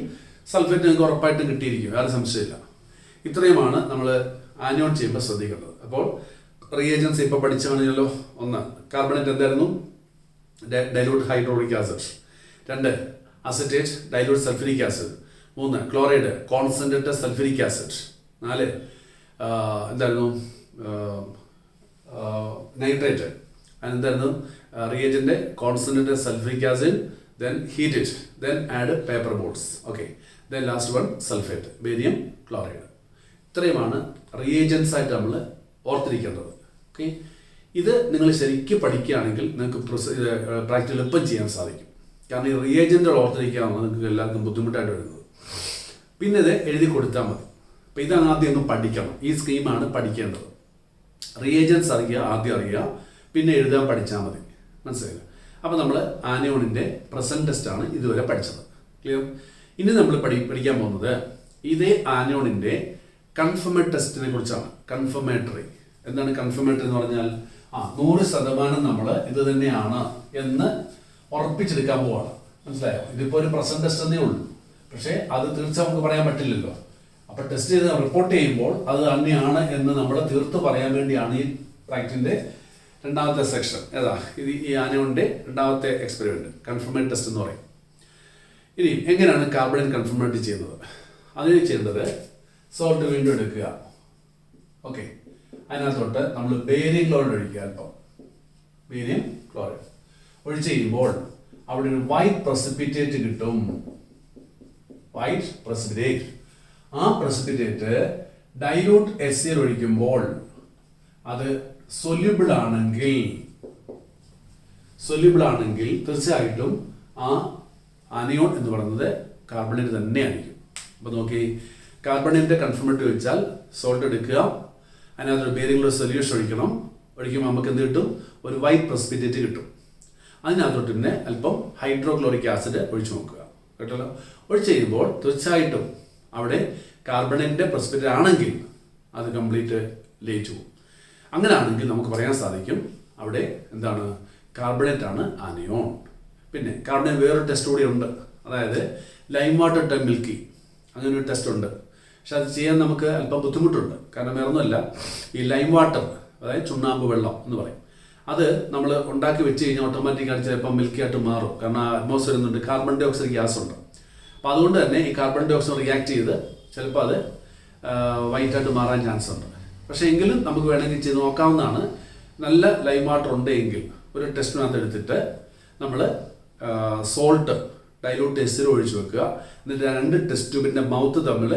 സൾഫേറ്റ് നിങ്ങൾക്ക് ഉറപ്പായിട്ടും കിട്ടിയിരിക്കും, വേറെ സംശയമില്ല. ഇത്രയുമാണ് നമ്മൾ ആനിയോൺ ചെയ്യുമ്പോൾ ശ്രദ്ധിക്കേണ്ടത്. അപ്പോൾ റിയേജൻസ് ഇപ്പോൾ പഠിച്ചു കഴിഞ്ഞല്ലോ. 1 കാർബണേറ്റ് എന്തായിരുന്നു? Dilute hydrochloric acid. 2 acetate dilute sulphuric acid. 3 chloride concentrated sulphuric acid. 4 എന്തായിരുന്നു? നൈട്രേറ്റ്. അതെന്തായിരുന്നു? Reagent concentrated sulphuric acid, then heat it, then add paper boards. Okay, then last one sulfate, barium chloride. ഇത്രയുമാണ് reagents ആയിട്ട് നമ്മൾ ഓർത്തിരിക്കേണ്ടത്. Okay, ഇത് നിങ്ങൾ ശരിക്കും പഠിക്കുകയാണെങ്കിൽ നിങ്ങൾക്ക് പ്രാക്ടിക്കൽ എളുപ്പം ചെയ്യാൻ സാധിക്കും. കാരണം ഈ റിയേജൻറ്റുകൾ ഓർത്തിരിക്കുകയാണ് നിങ്ങൾക്ക് എല്ലാവർക്കും ബുദ്ധിമുട്ടായിട്ട് വരുന്നത്. പിന്നെ ഇത് എഴുതി കൊടുത്താൽ മതി. അപ്പോൾ ഇതാണ് ആദ്യം ഒന്ന് പഠിക്കണം. ഈ സ്കീമാണ് പഠിക്കേണ്ടത്. റിയേജൻസ് ആദ്യം അറിയുക, പിന്നെ എഴുതാൻ പഠിച്ചാൽ മതി. മനസ്സിലായില്ല? അപ്പോൾ നമ്മൾ ആനിയോണിൻ്റെ പ്രസൻറ്റ് ടെസ്റ്റാണ് ഇതുവരെ പഠിച്ചത്. ക്ലിയർ? ഇനി നമ്മൾ പഠിക്കാൻ പോകുന്നത് ഇതേ ആനിയോണിൻ്റെ കൺഫർമേറ്റ് ടെസ്റ്റിനെ കുറിച്ചാണ്. കൺഫർമേറ്ററി. എന്താണ് കൺഫർമേറ്ററി എന്ന് പറഞ്ഞാൽ? 100% നമ്മൾ ഇത് തന്നെയാണ് എന്ന് ഉറപ്പിച്ചെടുക്കാൻ പോവാണ്. മനസ്സിലായോ? ഇതിപ്പോൾ ഒരു പ്രസൻറ്റ് ടെസ്റ്റ് എന്നേ ഉള്ളൂ. പക്ഷേ അത് തീർച്ചയായും നമുക്ക് പറയാൻ പറ്റില്ലല്ലോ. അപ്പോൾ ടെസ്റ്റ് ചെയ്ത് റിപ്പോർട്ട് ചെയ്യുമ്പോൾ അത് തന്നെയാണ് എന്ന് നമ്മൾ തീർത്ത് പറയാൻ വേണ്ടിയാണ് ഈ പ്രാക്ടിൻ്റെ രണ്ടാമത്തെ സെക്ഷൻ. ഏതാ? ഇത് ഈ ആനിയോണിൻ്റെ രണ്ടാമത്തെ എക്സ്പെരിമെൻറ്റ്, കൺഫർമേറ്റ് ടെസ്റ്റ് എന്ന് പറയും. ഇനി എങ്ങനെയാണ് കാർബണേറ്റ് കൺഫർമേറ്റ് ചെയ്യുന്നത്? അതിന് ചെയ്യേണ്ടത് സോൾട്ട് വീണ്ടും എടുക്കുക. ഓക്കെ, അതിനകത്തോട്ട് നമ്മൾ ബേരിയം ക്ലോറൈഡ് ഒഴിക്കുക. അല്പം ബേരിയം ക്ലോറൈഡ് ഒഴിച്ച് കഴിയുമ്പോൾ അവിടെ ഒരു വൈറ്റ് പ്രസിപ്പിറ്റേറ്റ് കിട്ടും. White precipitate. ആ പ്രസിപ്പിറ്റേറ്റ് ഡൈലൂട്ട് HCl ഒഴിക്കുമ്പോൾ അത് സൊല്യൂബിൾ ആണെങ്കിൽ തീർച്ചയായിട്ടും ആ ആനിയോൺ എന്ന് പറയുന്നത് കാർബണേറ്റ് തന്നെ ആയിരിക്കും. അപ്പോൾ നോക്കി, കാർബണേറ്റിന്റെ കൺഫർമേറ്റ് വെച്ചാൽ സോൾട്ട് എടുക്കുക, അതിനകത്തൊരു ബേരിയം സൊല്യൂഷൻ ഒഴിക്കുമ്പോൾ നമുക്ക് എന്ത് കിട്ടും? ഒരു വൈറ്റ് പ്രസിപ്പിറ്റേറ്റ് കിട്ടും. അതിനകത്തോട്ട് പിന്നെ അല്പം ഹൈഡ്രോക്ലോറിക് ആസിഡ് ഒഴിച്ചു നോക്കുക. കേട്ടല്ലോ? ഒഴിച്ച് കഴിയുമ്പോൾ തീർച്ചയായിട്ടും അവിടെ കാർബണേറ്റിന്റെ പ്രസിപ്പിറ്റേറ്റ് ആണെങ്കിൽ അത് കംപ്ലീറ്റ് ലയിച്ചു പോകും. അങ്ങനെയാണെങ്കിൽ നമുക്ക് പറയാൻ സാധിക്കും അവിടെ എന്താണ്? കാർബണേറ്റ് ആണ് ആനിയോൺ. പിന്നെ കാർബണേറ്റ് വേറൊരു ടെസ്റ്റ് കൂടി ഉണ്ട്. അതായത് ലൈം വാട്ടർ ടൈം മിൽക്കി, അങ്ങനെ ഒരു ടെസ്റ്റ് ഉണ്ട്. പക്ഷെ അത് ചെയ്യാൻ നമുക്ക് അല്പം ബുദ്ധിമുട്ടുണ്ട്. കാരണം വേറൊന്നുമല്ല, ഈ ലൈം വാട്ടർ അതായത് ചുണ്ണാമ്പ് വെള്ളം എന്ന് പറയും, അത് നമ്മൾ ഉണ്ടാക്കി വെച്ച് കഴിഞ്ഞാൽ ഓട്ടോമാറ്റിക്കായിട്ട് ചിലപ്പോൾ മിൽക്കി ആയിട്ട് മാറും. കാരണം അറ്റ്മോസ്ഫിയർ എന്നുണ്ട് കാർബൺ ഡൈ ഓക്സൈഡ് ഗ്യാസ് ഉണ്ട്. അപ്പോൾ അതുകൊണ്ട് തന്നെ ഈ കാർബൺ ഡൈ ഓക്സൈഡ് റിയാക്ട് ചെയ്ത് ചിലപ്പോൾ അത് വൈറ്റായിട്ട് മാറാൻ ചാൻസ് ഉണ്ട്. പക്ഷേ എങ്കിലും നമുക്ക് വേണമെങ്കിൽ ചെയ്ത് നോക്കാവുന്നതാണ്. നല്ല ലൈം വാട്ടർ ഉണ്ടെങ്കിൽ ഒരു ടെസ്റ്റിനകത്ത് എടുത്തിട്ട് നമ്മൾ സോൾട്ട് ഡൈലൂട്ട് HCl ഒഴിച്ച് വെക്കുക. എന്നിട്ട് 2 ടെസ്റ്റ് ട്യൂബിൻ്റെ മൗത്ത് തമ്മിൽ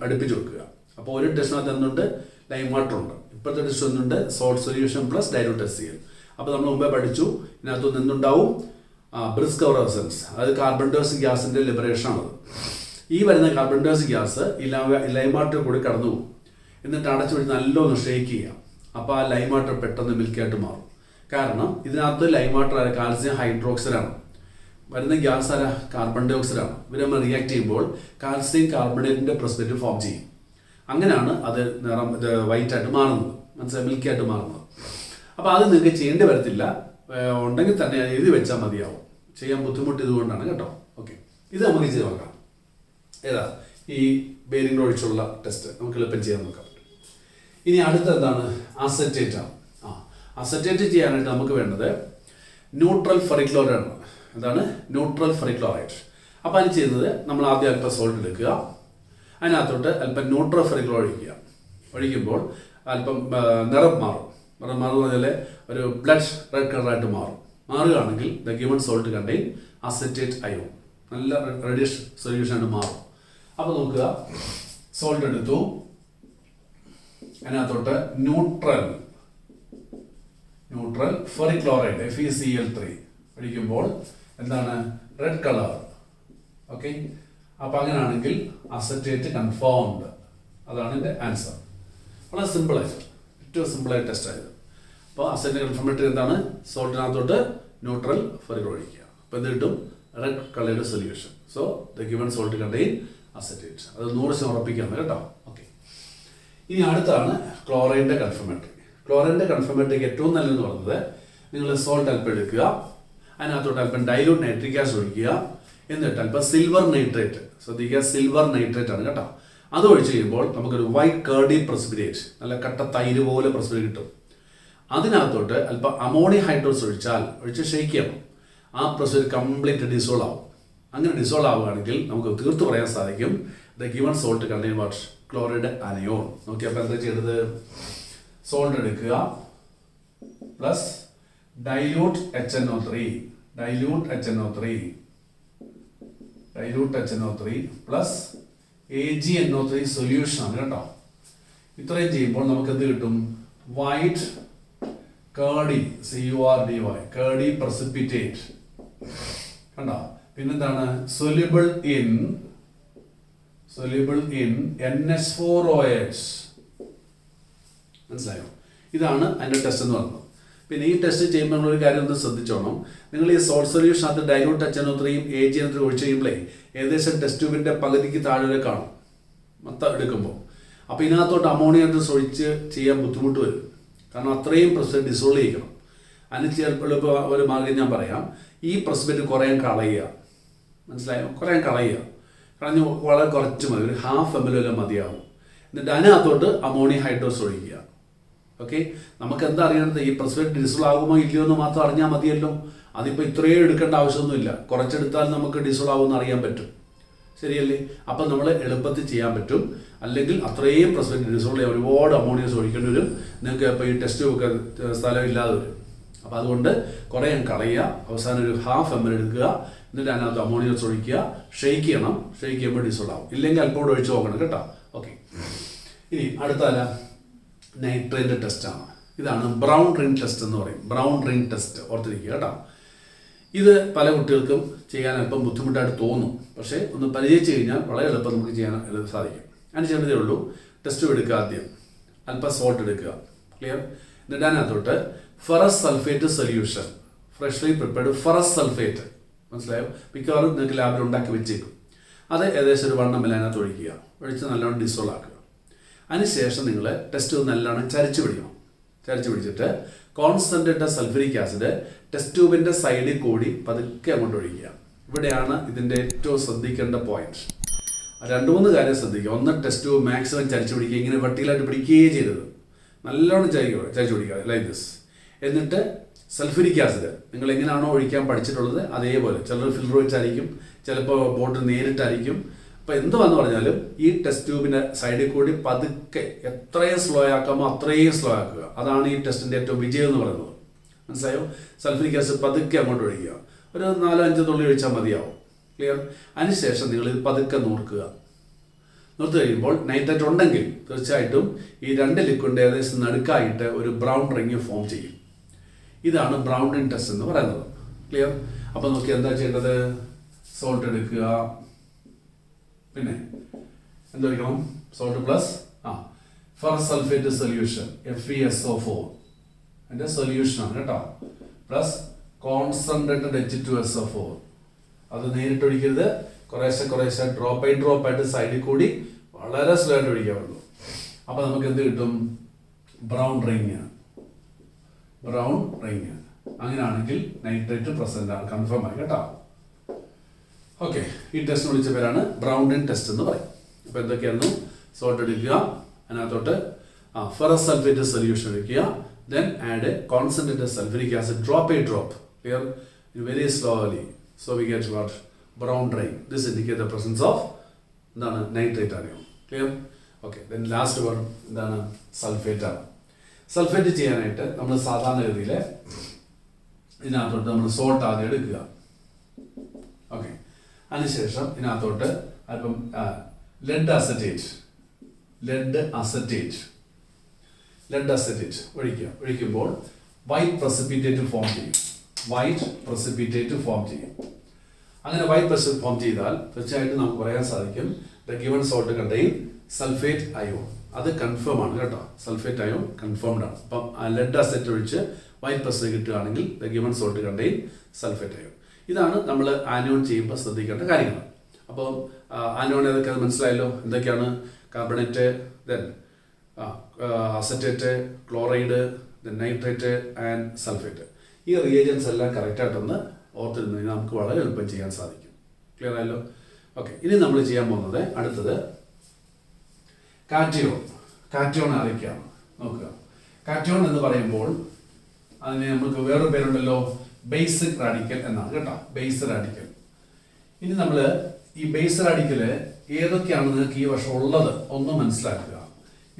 അടുപ്പിച്ച് വെക്കുക. അപ്പോൾ ഒരു ടെസ്റ്റിനകത്ത് എന്തുണ്ട്? ലൈം വാട്ടർ ഉണ്ട്. ഇപ്പോഴത്തെ ടെസ്റ്റ് ഒന്നുണ്ട് salt solution plus dilute HCl. അപ്പോൾ നമ്മൾ മുമ്പേ പഠിച്ചു ഇതിനകത്തൊന്ന് എന്തുണ്ടാവും? ബ്രിസ്ക് ഫ്ലൂറസെൻസ്, അതായത് കാർബൺ ഡൈ ഓക്സൈഡ് ഗ്യാസിൻ്റെ ലിബറേഷൻ ആണത്. ഈ വരുന്ന കാർബൺ ഡൈ ഓക്സൈഡ് ഗ്യാസ് ഈ ലൈം വാട്ടർ കൂടി കടന്നു പോകും. എന്നിട്ട് അടച്ചു പിടിച്ച് നല്ലോണം ഷേക്ക് ചെയ്യാം. അപ്പോൾ ആ ലൈം വാട്ടർ പെട്ടെന്ന് മിൽക്കായിട്ട് മാറും. കാരണം ഇതിനകത്ത് ലൈം വാട്ടർ കാൽസ്യം ഹൈഡ്രോക്സൈഡാണ്. വരുന്ന ഗ്യാസ് ആര? കാർബൺ ഡൈ ഓക്സൈഡാണ്. ഇവർ നമ്മൾ റിയാക്ട് ചെയ്യുമ്പോൾ കാൽസ്യം കാർബണേറ്റിൻ്റെ പ്രസിപ്പിറ്റേറ്റ് ഫോം ചെയ്യും. അങ്ങനെയാണ് അത് നിറം വൈറ്റായിട്ട് മാറുന്നത്. മനസ്സിലായി? മിൽക്കായിട്ട് മാറുന്നത്. അപ്പോൾ അത് നിങ്ങൾക്ക് ചെയ്യേണ്ടി വരത്തില്ല. ഉണ്ടെങ്കിൽ തന്നെ എഴുതി വെച്ചാൽ മതിയാവും. ചെയ്യാൻ ബുദ്ധിമുട്ട് ഇതുകൊണ്ടാണ് കേട്ടോ. ഓക്കെ, ഇത് നമുക്ക് ചെയ്ത് നോക്കാം. ഏതാ? ഈ ബേരിയം ഒഴിച്ചുള്ള ടെസ്റ്റ് നമുക്ക് എളുപ്പം ചെയ്യാൻ നോക്കാം. ഇനി അടുത്ത എന്താണ്? അസറ്റേറ്റ് ആണ്. അസറ്റേറ്റ് ചെയ്യാനായിട്ട് നമുക്ക് വേണ്ടത് ന്യൂട്രൽ ഫെറിക്ലോറൈഡ് ആണ്. എന്താണ്? Neutral ferric chloride. അപ്പോൾ അതിന് ചെയ്യുന്നത് നമ്മൾ ആദ്യം അല്പം സോൾട്ട് എടുക്കുക, അതിനകത്തോട്ട് അല്പം ന്യൂട്രൽ ഫെറിക്ലോറൈഡ് ഒഴിക്കുമ്പോൾ അല്പം നിറം മാറും. നിറം മാറുന്ന പറഞ്ഞാൽ ഒരു ബ്ലഡ് റെഡ് കളറായിട്ട് മാറുകയാണെങ്കിൽ the given salt contain acetate ion. നല്ല റെഡിഷ് സൊല്യൂഷനായിട്ട് മാറും. അപ്പോൾ നോക്കുക, സോൾട്ട് എടുത്തു, അതിനകത്തോട്ട് ന്യൂട്രൽ ഫെറിക്ലോറൈഡ് FeCl3 ഒഴിക്കുമ്പോൾ എന്താണ്? Red colour. ഓക്കെ, അപ്പോൾ അങ്ങനെയാണെങ്കിൽ അസറ്റേറ്റ് കൺഫേംഡ്. അതാണ് എൻ്റെ ആൻസർ. വളരെ സിമ്പിളായിട്ട്, ഏറ്റവും സിമ്പിളായ ടെസ്റ്റ് ആയത്. അപ്പോൾ അസറ്റേറ്റ് കൺഫർമേറ്ററി എന്താണ്? സോൾട്ടിനകത്തോട്ട് ന്യൂട്രൽ ഫെറിക്ലോറൈഡ് ഒഴിക്കുക. അപ്പോൾ എന്ത് കിട്ടും? Red coloured solution. So the given salt contain acetate. അത് 100% ഉറപ്പിക്കാണ് കേട്ടോ. ഓക്കെ, ഇനി അടുത്താണ് ക്ലോറൈൻ്റെ കൺഫർമേറ്ററി. ക്ലോറൈൻ്റെ കൺഫർമേറ്ററിക്ക് ഏറ്റവും നല്ലതെന്ന് പറയുന്നത് നിങ്ങൾ സോൾട്ട് അല്പം എടുക്കുക, അതിനകത്തോട്ട് അല്പം ഡൈലൂട്ട് നൈട്രിക് ആസിഡ് ഒഴിക്കുക, എന്നിട്ട് അല്പം സിൽവർ നൈട്രേറ്റ്, ശ്രദ്ധിക്കുക സിൽവർ നൈട്രേറ്റ് ആണ് കേട്ടോ, അത് ഒഴിച്ച് കഴിയുമ്പോൾ നമുക്കൊരു വൈറ്റ് കേർഡി പ്രസിപ്പിറ്റേറ്റ്, നല്ല കട്ട തൈര് പോലെ പ്രസിപ്പിറ്റേറ്റ് കിട്ടും. അതിനകത്തോട്ട് അല്പം അമോണിയം ഹൈഡ്രോക്സൈഡ് ഒഴിച്ച് ഷെയ്ക്ക് ചെയ്യണം. ആ പ്രസിപ്പിറ്റേറ്റ് കംപ്ലീറ്റ് ഡിസോൾവ് ആവും. അങ്ങനെ ഡിസോൾവ് ആവുകയാണെങ്കിൽ നമുക്ക് തീർത്ത് പറയാൻ സാധിക്കും the given salt contain what chloride anion. നോക്കി അപ്പോൾ എന്താ ചെയ്യേണ്ടത്? സോൾട്ട് എടുക്കുക plus dilute HNO3 plus AgNO3 solution ആണ് കേട്ടോ. ഇത്രയും ചെയ്യുമ്പോൾ നമുക്ക് എന്ത് കിട്ടും? വൈറ്റ് കേർഡി കേർഡി പ്രസിപ്പിറ്റേറ്റ് കണ്ടോ. പിന്നെന്താണ്? Soluble in NH4OH. മനസ്സിലായോ? ഇതാണ് അതിൻ്റെ ടെസ്റ്റ് എന്ന് പറയുന്നത്. പിന്നെ ഈ ടെസ്റ്റ് ചെയ്യുമ്പോൾ നമ്മളൊരു കാര്യം ഒന്ന് ശ്രദ്ധിച്ചോണം. നിങ്ങൾ ഈ സോൾട്ട് സൊല്യൂഷനകത്ത് ഡൈലൂട്ട് HNO3യും AgNO3 ഒഴിച്ച് കഴിയുമ്പോഴേ ഏകദേശം ടെസ്റ്റ് ട്യൂബിൻ്റെ പകുതിക്ക് താഴെ കാണും മൊത്തം എടുക്കുമ്പോൾ. അപ്പോൾ ഇതിനകത്തോട്ട് അമോണിയ ഒഴിച്ച് ചെയ്യാൻ ബുദ്ധിമുട്ട് വരും. കാരണം അത്രയും പ്രസിപ്പിറ്റേറ്റ് ഡിസോൾവ് ചെയ്യണം. അതിന് ചിലപ്പോൾ ഒരു മാർഗ്ഗം ഞാൻ പറയാം. ഈ പ്രസിപ്പിറ്റേറ്റ് കുറയാൻ കളയുക. മനസ്സിലായോ? കുറയാൻ കളയുക. കളഞ്ഞ് വളരെ കുറച്ച് മതി, ഒരു 1/2 ml വരെ മതിയാവും. എന്നിട്ട് അതിനകത്തോട്ട് അമോണിയം ഹൈഡ്രോക്സൈഡ് ഒഴിക്കുക. ഓക്കെ, നമുക്ക് എന്താ അറിയേണ്ടത്? ഈ പ്രസിപ്പിറ്റേറ്റ് ഡിസോൾവ് ആകുമോ ഇല്ലയോ എന്ന് മാത്രം അറിഞ്ഞാൽ മതിയല്ലോ. അതിപ്പോൾ ഇത്രയും എടുക്കേണ്ട ആവശ്യമൊന്നുമില്ല. കുറച്ചെടുത്താൽ നമുക്ക് ഡിസോൾവ് ആകുമെന്ന് അറിയാൻ പറ്റും. ശരിയല്ലേ? അപ്പം നമ്മൾ എളുപ്പത്തിൽ ചെയ്യാൻ പറ്റും. അല്ലെങ്കിൽ അത്രയും പ്രസിപ്പിറ്റേറ്റ് ഡിസോൾവ് ചെയ്യാൻ ഒരുപാട് അമോണിയസ് ഒഴിക്കേണ്ടി വരും. നിങ്ങൾക്ക് ഇപ്പോൾ ഈ ടെസ്റ്റ് ഒക്കെ സ്ഥലമില്ലാതെ വരും. അപ്പോൾ അതുകൊണ്ട് കുറേ കളയുക. അവസാനം ഒരു 1/2 ml എടുക്കുക. എന്നിട്ട് അതിനകത്ത് അമോണിയസ് ഒഴിക്കുക. ഷെയ്ക്ക് ചെയ്യണം. ഷെയ്ക്ക് ചെയ്യുമ്പോൾ ഡിസോൾവ് ആവും. ഇല്ലെങ്കിൽ അല്പം കൂടെ ഒഴിച്ച് നോക്കണം കേട്ടോ. ഓക്കെ, ഇനി അടുത്തല്ല നൈട്രേറ്റിൻ്റെ ടെസ്റ്റാണ്. ഇതാണ് ബ്രൗൺ റിംഗ് ടെസ്റ്റ് എന്ന് പറയും. ബ്രൗൺ റിംഗ് ടെസ്റ്റ് ഓർത്തിരിക്കുക കേട്ടോ. ഇത് പല കുട്ടികൾക്കും ചെയ്യാൻ അല്പം ബുദ്ധിമുട്ടായിട്ട് തോന്നും. പക്ഷേ ഒന്ന് പരിചയിച്ച് കഴിഞ്ഞാൽ വളരെ എളുപ്പം നമുക്ക് ചെയ്യാൻ സാധിക്കും. അതിന് ചെയ്യേണ്ടതേ ഉള്ളൂ. ടെസ്റ്റ് എടുക്കുക. ആദ്യം അല്പം സോൾട്ട് എടുക്കുക. ക്ലിയർ? എന്നിട്ട് അതിനകത്തോട്ട് ferrous sulphate solution, freshly prepared ferrous sulphate, മനസ്സിലായോ? മിക്കവാറും നിങ്ങൾക്ക് ലാബിൽ ഉണ്ടാക്കി വെച്ചേക്കും. അത് ഏകദേശം ഒരു 1 ml അതിനകത്ത് ഒഴിക്കുക. ഒഴിച്ച് നല്ലോണം ഡിസോൾവ് ആക്കുക. അതിനുശേഷം നിങ്ങൾ ടെസ്റ്റ് നല്ലോണം ചരിച്ചു പിടിക്കണം. ചരിച്ചു പിടിച്ചിട്ട് കോൺസെൻട്രേറ്റഡ് സൾഫ്യൂരിക് ആസിഡ് ടെസ്റ്റ് ട്യൂബിൻ്റെ സൈഡിൽ കൂടി പതുക്കെ അങ്ങോട്ട് ഒഴിക്കുക. ഇവിടെയാണ് ഇതിൻ്റെ ഏറ്റവും ശ്രദ്ധിക്കേണ്ട പോയിന്റ്. 2-3 കാര്യം ശ്രദ്ധിക്കുക. ഒന്ന്, ടെസ്റ്റ് ട്യൂബ് മാക്സിമം ചരിച്ചു പിടിക്കുക. ഇങ്ങനെ വെട്ടിയിലായിട്ട് പിടിക്കുകയേ ചെയ്തത്. നല്ലോണം ചരിച്ചു പിടിക്കുക ലൈക്ക് ദിസ്. എന്നിട്ട് സൾഫ്യൂരിക് ആസിഡ് നിങ്ങൾ എങ്ങനെയാണോ ഒഴിക്കാൻ പഠിച്ചിട്ടുള്ളത് അതേപോലെ. ചിലർ ഫിൽറ്റർ വെച്ചായിരിക്കും, ചിലപ്പോൾ ബോട്ടിൽ നേരിട്ടായിരിക്കും. അപ്പോൾ എന്ത് വന്നു പറഞ്ഞാലും ഈ ടെസ്റ്റ് ട്യൂബിൻ്റെ സൈഡിൽ കൂടി പതുക്കെ എത്രയും സ്ലോ ആക്കാമോ അത്രയും സ്ലോ ആക്കുക. അതാണ് ഈ ടെസ്റ്റിൻ്റെ ഏറ്റവും വിജയം എന്ന് പറയുന്നത്. മനസ്സിലായോ? സൾഫ്യൂരിക് ആസിഡ് പതുക്കെ അങ്ങോട്ട് ഒഴിക്കുക. ഒരു 4-5 തുള്ളി ഒഴിച്ചാൽ മതിയാവും. ക്ലിയർ? അതിനുശേഷം നിങ്ങൾ ഇത് പതുക്കെ നൂർക്കുക. നിർത്തി കഴിയുമ്പോൾ നൈട്രേറ്റ് ഉണ്ടെങ്കിൽ തീർച്ചയായിട്ടും ഈ 2 ലിക്വിഡിൻ്റെ ഏകദേശം നടുക്കായിട്ട് ഒരു ബ്രൗൺ റിങ് ഫോം ചെയ്യും. ഇതാണ് ബ്രൗൺ റിംഗ് ടെസ്റ്റ് എന്ന് പറയുന്നത്. ക്ലിയർ? അപ്പോൾ നോക്കി എന്താ ചെയ്യേണ്ടത്? സോൾട്ട് എടുക്കുക. പിന്നെ എന്തൊഴിക്കണം? Salt plus ferrous sulphate solution FeSO4 അതിൻ്റെ സൊല്യൂഷനാണ് കേട്ടോ. Plus concentrated H2SO4. അത് നേരിട്ട് ഒഴിക്കരുത്. കുറേശ്ശെ ഡ്രോപ്പ് ആയിട്ട് സൈഡിൽ കൂടി വളരെ സ്ലോ ആയിട്ട് ഒഴിക്കാവുള്ളൂ. അപ്പോൾ നമുക്ക് എന്ത് കിട്ടും? Brown ring. അങ്ങനെയാണെങ്കിൽ നൈട്രേറ്റ് പ്രസന്റ് ആണ്, കൺഫേം ആയി കേട്ടോ. ഓക്കെ, ഈ ടെസ്റ്റ് വിളിച്ച പേരാണ് ബ്രൗൺ റിംഗ് ടെസ്റ്റ് എന്ന് പറയും. അപ്പോൾ എന്തൊക്കെയായിരുന്നു? സോൾട്ട് എടുക്കുക. അതിനകത്തോട്ട് ഫെറസ് സൾഫേറ്റ് സൊല്യൂഷൻ എടുക്കുക. Then add concentrated sulphuric acid drop. Clear? Very slowly. So we get what? Brown ring. This indicates the presence of nitrate ion. Clear? Okay. Then last one sulfate. Sulfate ചെയ്യാനായിട്ട് നമ്മൾ സാധാരണ രീതിയിൽ ഇതിനകത്തോട്ട് നമ്മൾ salt ആദ്യം എടുക്കുക. Okay, അതിനുശേഷം ഇതിനകത്തോട്ട് അല്പം ലെഡ് അസറ്റേറ്റ് ഒഴിക്കുമ്പോൾ വൈറ്റ് പ്രസിപ്പിറ്റേറ്റ് ഫോം ചെയ്യും. അങ്ങനെ വൈറ്റ് പ്രസിപ്പിറ്റേറ്റ് ഫോം ചെയ്താൽ തീർച്ചയായിട്ടും നമുക്ക് പറയാൻ സാധിക്കും the given salt contain sulphate ion. അത് കൺഫേം ആണ് കേട്ടോ. സൾഫേറ്റ് അയോൺ കൺഫേംഡ് ആണ്. അപ്പം ലെഡ് അസറ്റ് ഒഴിച്ച് വൈറ്റ് പ്രസിപ്പിറ്റേറ്റ് കിട്ടുകയാണെങ്കിൽ the given salt contain sulphate ion. ഇതാണ് നമ്മൾ ആനോൺ ചെയ്യുമ്പോൾ ശ്രദ്ധിക്കേണ്ട കാര്യങ്ങൾ. അപ്പോൾ ആനോൺ ഏതൊക്കെ മനസ്സിലായല്ലോ. എന്തൊക്കെയാണ്? Carbonate, then acetate, chloride, nitrate and sulphate. ഈ റിയേജൻസ് എല്ലാം കറക്റ്റായിട്ടൊന്ന് ഓർത്തിരുന്നെങ്കിൽ നമുക്ക് വളരെ എളുപ്പം ചെയ്യാൻ സാധിക്കും. ക്ലിയർ ആയല്ലോ? ഓക്കെ, ഇനി നമ്മൾ ചെയ്യാൻ പോകുന്നത് അടുത്തത് കാറ്റയോൺ. കാറ്റയോൺ ആരൊക്കെയാണ് നോക്കുക. കാറ്റയോൺ എന്ന് പറയുമ്പോൾ അതിന് നമുക്ക് വേറൊരു പേരുണ്ടല്ലോ, ബേസിക് റാഡിക്കൽ എന്നാണ് കേട്ടോ, ബേസ് റാഡിക്കൽ. ഇനി നമ്മൾ ഈ ബേസ് റാഡിക്കല് ഏതൊക്കെയാണ് നിങ്ങൾക്ക് ഈ വർഷം ഉള്ളത് ഒന്ന് മനസ്സിലാക്കുക.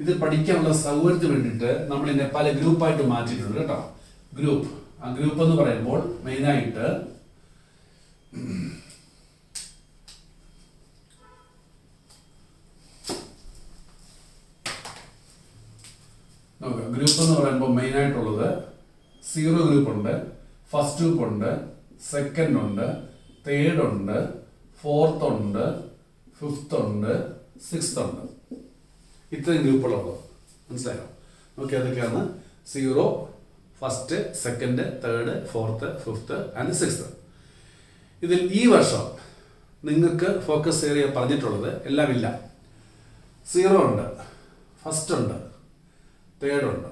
ഇത് പഠിക്കാനുള്ള സൗകര്യത്തിന് വേണ്ടിയിട്ട് നമ്മൾ ഇതിനെ പല ഗ്രൂപ്പായിട്ട് മാറ്റിയിട്ടുണ്ട് കേട്ടോ. ഗ്രൂപ്പ്, ആ ഗ്രൂപ്പ് എന്ന് പറയുമ്പോൾ മെയിനായിട്ട് നോക്കുക. ഗ്രൂപ്പ് എന്ന് പറയുമ്പോൾ മെയിനായിട്ടുള്ളത് 0 ഗ്രൂപ്പ് ഉണ്ട്, ഫസ്റ്റ് ഗ്രൂപ്പ് ഉണ്ട്, സെക്കൻഡ് ഉണ്ട്, തേർഡ് ഉണ്ട്, ഫോർത്ത് ഉണ്ട്, ഫിഫ്ത്ത് ഉണ്ട്, സിക്സ്ത് ഉണ്ട്. ഇത്രയും ഗ്രൂപ്പുള്ളത് മനസ്സിലായോ? നോക്കി അതൊക്കെയാണ് 0, first, second, third, fourth, fifth and sixth. ഇതിൽ ഈ വർഷം നിങ്ങൾക്ക് ഫോക്കസ് ഏരിയ പറഞ്ഞിട്ടുള്ളത് എല്ലാം ഇല്ല. 0 ഉണ്ട്, ഫസ്റ്റ് ഉണ്ട്, തേർഡ് ഉണ്ട്,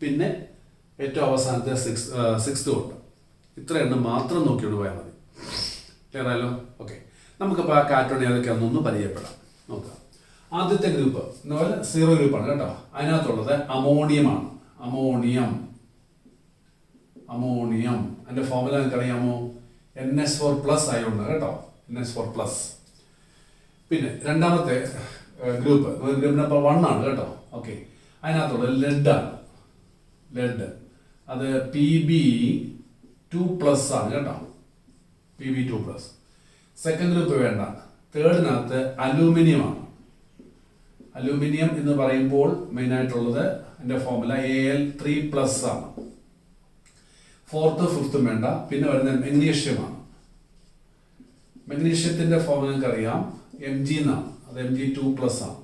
പിന്നെ ഏറ്റവും അവസാനത്തെ സിക്സ്തും ഉണ്ട്. ഇത്ര എണ്ണം മാത്രം നോക്കിയോണ്ട് പോയാൽ മതി. ക്ലിയർ ആയല്ലോ? ഓക്കെ, നമുക്കിപ്പോൾ ആ കാറ്റോൺ ഏതൊക്കെയാണെന്നൊന്ന് പരിചയപ്പെടാം. നോക്കാം. ആദ്യത്തെ ഗ്രൂപ്പ് എന്ന് പറഞ്ഞാൽ 0 ഗ്രൂപ്പാണ് കേട്ടോ. അതിനകത്തുള്ളത് അമോണിയമാണ്. അമോണിയം അതിന്റെ ഫോർമുല നിങ്ങൾക്ക് അറിയാമോ? NH4+ ആയതുകൊണ്ട് കേട്ടോ, NH4+. പിന്നെ രണ്ടാമത്തെ ഗ്രൂപ്പ് നമ്പർ 1 ആണ് കേട്ടോ. ഓക്കെ, അതിനകത്തുള്ളത് ലെഡാണ്. ലെഡ് അത് Pb2+ ആണ് കേട്ടോ, Pb2+. സെക്കൻഡ് ഗ്രൂപ്പ് വേണ്ട. തേർഡിനകത്ത് അലൂമിനിയമാണ്. അലൂമിനിയം എന്ന് പറയുമ്പോൾ മെയിനായിട്ടുള്ളത് എൻ്റെ ഫോർമുല Al3+ ആണ്. ഫോർത്ത് ഫിഫ്ത്തും വേണ്ട. പിന്നെ വരുന്നത് മെഗ്നീഷ്യമാണ്. മെഗ്നീഷ്യത്തിന്റെ ഫോർമുല നിങ്ങൾക്ക് അറിയാം, Mg എന്നാണ്. അത് Mg2+ ആണ്.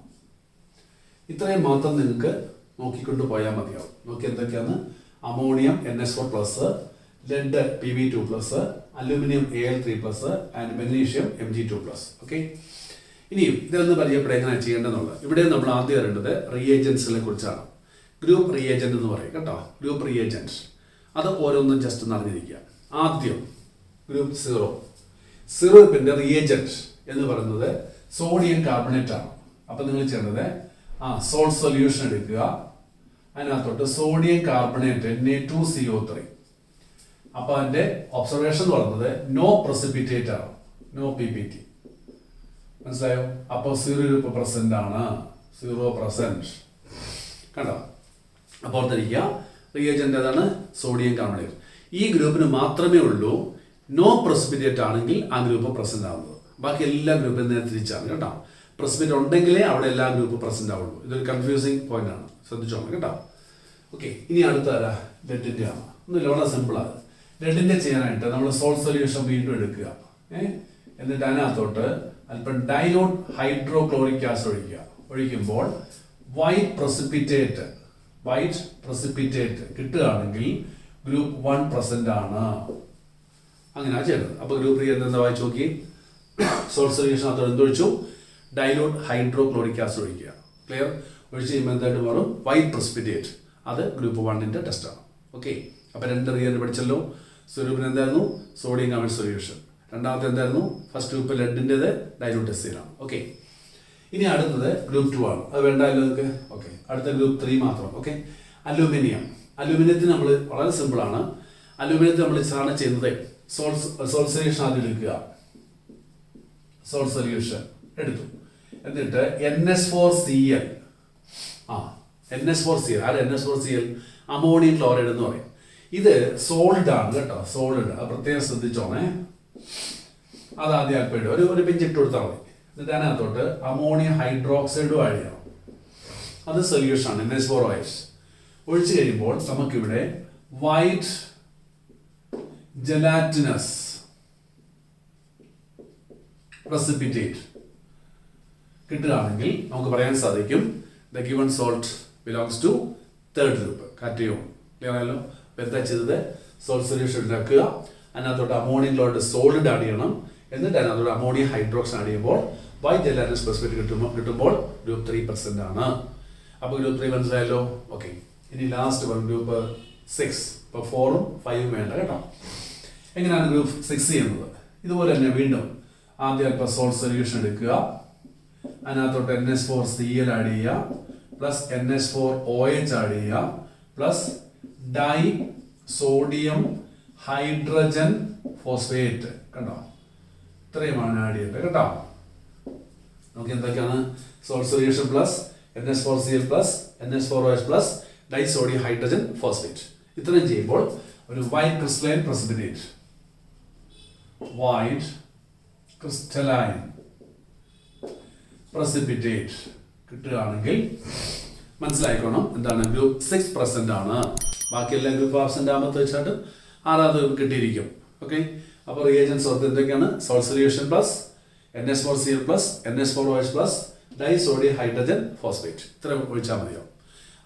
ഇത്രയും മാത്രം നിങ്ങൾക്ക് നോക്കിക്കൊണ്ട് പോയാൽ മതിയാവും. നോക്കി എന്തൊക്കെയാണ്? Ammonium NH4+, lead Pb2+, aluminium Al3+ and magnesium Mg2+. Okay, ഇനിയും ഇതൊന്ന് പരിചയപ്പെടുക എങ്ങനെയാണ് ചെയ്യേണ്ടതെന്നുള്ളത്. ഇവിടെ നമ്മൾ ആദ്യം അറിയേണ്ടത് റിയേജൻസിനെ കുറിച്ചാണ്. ഗ്രൂപ്പ് റിയേജന്റ് എന്ന് പറയും കേട്ടോ. ഗ്രൂപ്പ് റിയേജന്റ് അത് ഓരോന്നും ജസ്റ്റ് ഒന്ന് അറിഞ്ഞിരിക്കുക. ആദ്യം ഗ്രൂപ്പ് 0 ഗ്രൂപ്പിന്റെ റിയേജന്റ് എന്ന് പറയുന്നത് സോഡിയം കാർബണേറ്റ് ആണ്. അപ്പൊ നിങ്ങൾ ചെയ്യേണ്ടത് സോൾട്ട് സൊല്യൂഷൻ എടുക്കുക. അതിനകത്തോട്ട് സോഡിയം കാർബണേറ്റ് Na2CO3. അപ്പൊ അതിന്റെ ഒബ്സർവേഷൻ എന്ന് പറയുന്നത് നോ പ്രസിപ്പിറ്റേറ്റ് ആണ്, നോ PPT. മനസ്സിലായോ? അപ്പോൾ 0 ഗ്രൂപ്പ് പ്രസന്റ് ആണ്, 0% കണ്ടോ? അപ്പോൾ ഓർത്തിരിക്കുക, റിയേജന്റ് ഏതാണ്? Sodium carbonate. ഈ ഗ്രൂപ്പിന് മാത്രമേ ഉള്ളൂ നോ പ്രസിപ്പിറ്റേറ്റ് ആണെങ്കിൽ ആ ഗ്രൂപ്പ് പ്രസന്റ് ആവുന്നത്. ബാക്കി എല്ലാ ഗ്രൂപ്പിൽ നേരെ തിരിച്ചാണ് കേട്ടോ. പ്രസിപ്പിറ്റേറ്റ് ഉണ്ടെങ്കിലേ അവിടെ എല്ലാ ഗ്രൂപ്പ് പ്രസന്റ് ആവുള്ളൂ. ഇതൊരു കൺഫ്യൂസിങ് പോയിന്റ് ആണ്, ശ്രദ്ധിച്ചോളാം കേട്ടോ. ഓക്കെ, ഇനി അടുത്ത ലെഡിന്റെ ആണ്. ഒന്നുമില്ല, വളരെ സിമ്പിളാണ്. ലെഡിന്റെ ചെയ്യാനായിട്ട് നമ്മൾ സോൾട്ട് സൊല്യൂഷൻ വീണ്ടും എടുക്കുക. എന്നിട്ട് അതിനകത്തോട്ട് അല്പം ഡൈലൂട്ട് ഹൈഡ്രോക്ലോറിക് ആസിഡ് ഒഴിക്കുക. ഒഴിക്കുമ്പോൾ വൈറ്റ് പ്രസിപ്പിറ്റേറ്റ് കിട്ടുകയാണെങ്കിൽ ഗ്രൂപ്പ് 1% ആണ്. അങ്ങനെയാണ് ചെയ്യേണ്ടത്. അപ്പൊ ഗ്രൂപ്പ് എന്താ വായിച്ചു നോക്കി. സോൾട്ട് സൊല്യൂഷൻ അതോടെ എന്തൊഴിച്ചു? ഡൈലൂട്ട് ഹൈഡ്രോക്ലോറിക് ആസിഡ് ഒഴിക്കുക. ക്ലിയർ? ഒഴിച്ച് കഴിയുമ്പോൾ എന്തായിട്ട് മാറും? White precipitate. അത് ഗ്രൂപ്പ് 1ന്റെ ടെസ്റ്റാണ്. ഓക്കെ, അപ്പൊ 2 റിയേജന്റ് പഠിച്ചല്ലോ. സ്വരൂപിന് എന്തായിരുന്നു? Sodium carbonate solution. രണ്ടാമത്തെ എന്തായിരുന്നു? ഫസ്റ്റ് ഗ്രൂപ്പ് ലെഡിൻ്റെത് ഡൈലൂട്ട് എസ്സീനാണ്. ഓക്കെ, ഇനി അടുത്തത് ഗ്രൂപ്പ് 2 ആണ്. അത് വേണ്ടല്ലോ നിങ്ങൾക്ക്. ഓക്കെ, അടുത്ത ഗ്രൂപ്പ് 3 മാത്രം. ഓക്കെ, അലൂമിനിയത്തിന് നമ്മൾ വളരെ സിമ്പിൾ ആണ്. അലൂമിനിയത്തിൽ നമ്മൾ സാധാരണ ചെയ്യുന്നത് സോൾട്ട് സൊല്യൂഷൻ ആദ്യം എടുക്കുക. സോൾട്ട് സൊല്യൂഷൻ എടുത്തു. എന്നിട്ട് NH4Cl. NH4Cl ആര്? NH4Cl അമോണിയം ക്ലോറൈഡ് എന്ന് പറയും. ഇത് സോൾഡ് ആണ് കേട്ടോ, സോളിഡ്. അത് പ്രത്യേകം ശ്രദ്ധിച്ചോണേ. അത് ആദ്യം അല്പം ഇടുക, ഒരു പിഞ്ച് ഇട്ട് കൊടുത്താൽ മതി. എന്നിട്ട് അതിനകത്തോട്ട് അമോണിയം ഹൈഡ്രോക്സൈഡും ആഡ് ചെയ്യണം. അത് സൊല്യൂഷൻ ആണ്, NH4OH. ഒഴിച്ചു കഴിയുമ്പോൾ നമുക്കിവിടെ വൈറ്റ് ജലാറ്റിനസ് പ്രസിപ്പിറ്റേറ്റ് കിട്ടുകയാണെങ്കിൽ നമുക്ക് പറയാൻ സാധിക്കും the given salt belongs to third group, cation. Clear ആയല്ലോ? എന്താ ചെയ്തത്? സോൾട്ട് സൊല്യൂഷൻ ഉണ്ടാക്കുക. അതിനകത്തോട്ട് അമോണിയം ക്ലോറൈഡ് സോളിഡ് ആഡ് ചെയ്യണം. എന്നിട്ട് അതിനകത്തോട്ട് അമോണിയം ഹൈഡ്രോക്സൈഡ് ആഡ് ചെയ്യുമ്പോൾ വൈറ്റ് ജലാറ്റിനസ് പ്രസിപ്പിറ്റേറ്റ് കിട്ടുമ്പോൾ ഗ്രൂപ്പ് 3% ആണ്. അപ്പോൾ ഗ്രൂപ്പ് 3 മനസ്സിലായല്ലോ. ഓക്കെ, ഇനി ലാസ്റ്റ് വൺ ഗ്രൂപ്പ് 6. ഇപ്പോൾ 4ഉം 5ഉം വേണ്ട കേട്ടോ. എങ്ങനെയാണ് ഗ്രൂപ്പ് 6 ചെയ്യുന്നത്? ഇതുപോലെ തന്നെ വീണ്ടും ആദ്യം അല്പം സോൾട്ട് സൊല്യൂഷൻ എടുക്കുക, അതിനകത്തോട്ട് NH4Cl ആഡ് ചെയ്യുക, പ്ലസ് NH4OH ആഡ് ചെയ്യുക, plus dye sodium hydrogen phosphate. കണ്ടോ, ഇത്രയുമാണ് ആഡ് ചെയ്യേണ്ടത് കേട്ടോ. നമുക്ക് എന്തൊക്കെയാണ്? Salt solution plus NH4Cl plus NH4OH plus dye sodium hydrogen phosphate. ഇത്രയും ചെയ്യുമ്പോൾ ഒരു white crystalline precipitate, white crystalline precipitate കിട്ടുകയാണെങ്കിൽ മനസ്സിലായിക്കോണം എന്താണ്, ഗ്രൂപ്പ് 6 പ്രസന്റ് ആണ്. ബാക്കി എല്ലാ ഗ്രൂപ്പ് ആബ്സെന്റ് ആകുമ്പോൾ തീർച്ചയായിട്ടും 6ാമത് ഗ്രൂപ്പ് കിട്ടിയിരിക്കും. ഓക്കെ, അപ്പോൾ റിയേജൻസ് ഓർത്ത് എന്തൊക്കെയാണ്? Salt solution plus NH4Cl plus NH4OH plus dye sodium hydrogen phosphate. ഇത്ര ഒഴിച്ചാൽ മതിയോ?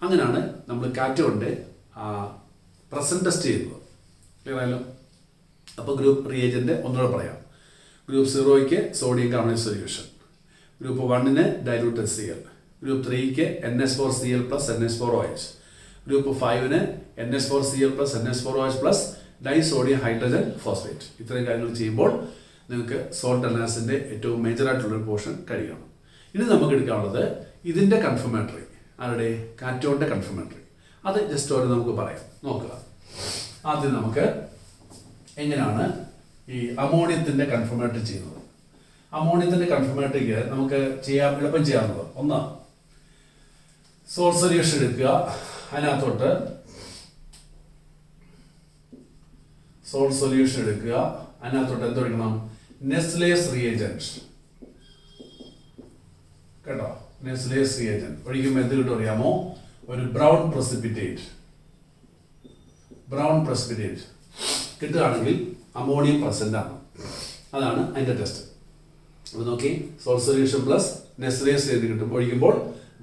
അങ്ങനെയാണ് നമ്മൾ കാറ്റോണിന്റെ പ്രസന്റ് ടെസ്റ്റ് ചെയ്യുന്നത്. ക്ലിയർ ആയല്ലോ? അപ്പോൾ ഗ്രൂപ്പ് റിയേജന്റ് ഒന്നുകൂടെ പറയാം. ഗ്രൂപ്പ് 0ക്ക് സോഡിയം കാർബണേറ്റ് സൊല്യൂഷൻ, ഗ്രൂപ്പ് 1ന് ഡൈലൂട്ടഡ് Cl, ഗ്രൂപ്പ് 3ക്ക് NH4Cl പ്ലസ് NH4OH, ഗ്രൂപ്പ് 5ന് NH4Cl plus NH4OH plus dye sodium hydrogen phosphate. ഇത്രയും കാര്യങ്ങൾ ചെയ്യുമ്പോൾ നിങ്ങൾക്ക് സോൾട്ട് അനാലിസിന്റെ ഏറ്റവും മേജർ ആയിട്ടുള്ള ഒരു പോർഷൻ കഴിയണം. ഇനി നമുക്ക് എടുക്കാനുള്ളത് ഇതിന്റെ കൺഫർമേറ്ററി, ആരുടെ? കാറ്റോണിന്റെ കൺഫർമേറ്ററി. അത് ജസ്റ്റ് ഒരു നമുക്ക് പറയാം, നോക്കുക. ആദ്യം നമുക്ക് എങ്ങനെയാണ് ഈ അമോണിയത്തിന്റെ കൺഫർമേറ്ററി ചെയ്യുന്നത്? അമോണിയത്തിന്റെ കൺഫർമേറ്ററിക്ക് നമുക്ക് എളുപ്പം ചെയ്യാവുന്നത് ഒന്ന്, സോൾട്ട് സൊല്യൂഷൻ എടുക്കുക, അതിനകത്തോട്ട് സോൾട്ട് സൊല്യൂഷൻ എടുക്കുക, അതിനകത്തോട്ട് എന്തൊഴിക്കണം? നെസ്ലേസ് റിയേജന്റ് കേട്ടോ. നെസ്ലേസ് റിയേജന്റ് ഒഴിക്കുമ്പോൾ എന്ത് കിട്ടും അറിയാമോ? ഒരു ബ്രൗൺ പ്രസിപ്പിറ്റേറ്റ് കിട്ടുകയാണെങ്കിൽ അമോണിയം പ്രസന്റ് ആണ്. അതാണ് അതിന്റെ ടെസ്റ്റ്. അപ്പോൾ നോക്കി, salt solution plus Nessler's reagent കിട്ടുമ്പോൾ ഒഴിക്കുമ്പോൾ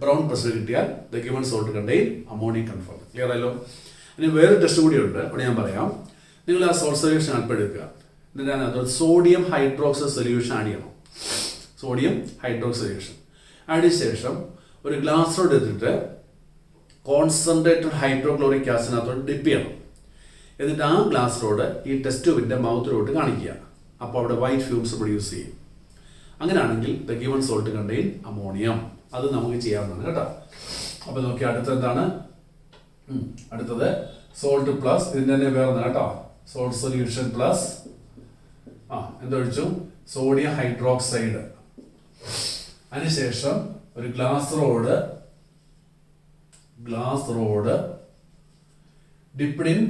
ബ്രൗൺ പ്രസന്റ് കിട്ടിയാൽ the given salt contain ammonium confirm. Clear ആയല്ലോ? ഇനി വേറെ ടെസ്റ്റ് കൂടിയുണ്ട്, അവിടെ ഞാൻ പറയാം. നിങ്ങൾ ആ സോൾട്ട് സൊല്യൂഷൻ അല്പം എടുക്കുക, എന്നിട്ട് അതിനകത്ത് സോഡിയം ഹൈഡ്രോക്സൈഡ് സൊല്യൂഷൻ ആഡ് ചെയ്യണം. സോഡിയം ഹൈഡ്രോക്സൈഡ് സൊല്യൂഷൻ ആഡ് ചെയ്ത ശേഷം ഒരു ഗ്ലാസ് റോഡ് എടുത്തിട്ട് കോൺസെൻട്രേറ്റഡ് ഹൈഡ്രോക്ലോറിക് ആസിഡിനകത്തോട്ട് ഡിപ്പ് ചെയ്യണം. എന്നിട്ട് ആ ഗ്ലാസ് റോഡ് ഈ ടെസ്റ്റ് ട്യൂബിന്റെ മൗത്തിലോട്ട് കാണിക്കുക. അപ്പോൾ അവിടെ വൈറ്റ് ഫ്യൂംസ് പ്രൊഡ്യൂസ് ചെയ്യും. അങ്ങനെയാണെങ്കിൽ the given salt contain ammonium. അത് നമുക്ക് ചെയ്യാവുന്നതാണ് കേട്ടോ. അപ്പൊ നോക്കി, അടുത്തത് എന്താണ്? അടുത്തത് സോൾട്ട് പ്ലസ് ഇതിന്റെ തന്നെ വേറെ കേട്ടോ. സോൾട്ട് സൊല്യൂഷൻ പ്ലസ് എന്തൊഴിച്ചു? Sodium hydroxide. അതിനുശേഷം ഒരു glass rod dipped in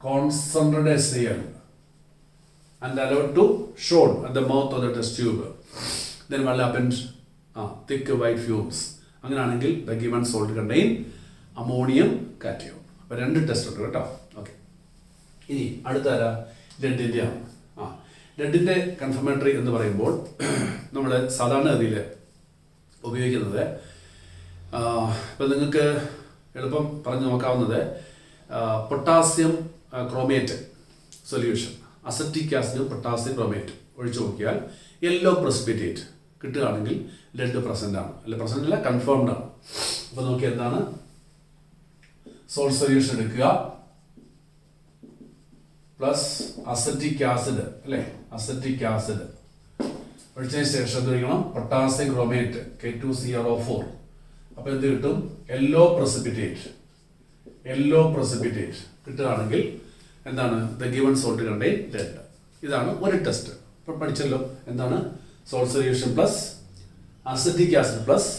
concentrated Cl and allowed to show at the mouth of the test tube. Then what happens? Thick white fumes. അങ്ങനെയാണെങ്കിൽ the given salt contain ammonium cation. അപ്പോൾ 2 test ഉണ്ട് കേട്ടോ. Okay, ഇനി അടുത്ത ലെഡിന്റെ ആണ്. ലെഡിന്റെ confirmatory എന്ന് പറയുമ്പോൾ നമ്മൾ സാധാരണഗതിയിൽ ഉപയോഗിക്കുന്നത്, ഇപ്പം നിങ്ങൾക്ക് എളുപ്പം പറഞ്ഞു നോക്കാവുന്നത്, potassium chromate solution, acetic acid potassium chromate ഒഴിച്ചു നോക്കിയാൽ യെല്ലോ പ്രസിപ്പിറ്റേറ്റ് കിട്ടുകയാണെങ്കിൽ ലെഡ് പ്രസന്റ് ആണ്. അല്ല, പ്രസന്റ് അല്ല, കൺഫേംഡ് ആണ്. അപ്പോൾ നോക്കി, എന്താണ്? സോൾട്ട് സൊല്യൂഷൻ എടുക്കുക പ്ലസ് അസറ്റിക് ആസിഡ്, അല്ലേ? അസറ്റിക് ആസിഡ് ഒഴിച്ചതിന് ശേഷം എന്ത് കഴിക്കണം? Potassium chromate K2CrO4. അപ്പൊ എന്ത് കിട്ടും? യെല്ലോ പ്രസിപ്പിറ്റേറ്റ് കിട്ടുകയാണെങ്കിൽ എന്താണ്? The given salt contain lead. ഇതാണ് ഒരു ടെസ്റ്റ്. ഇപ്പൊ പഠിച്ചല്ലോ എന്താണ്? Salt solution plus acetic acid plus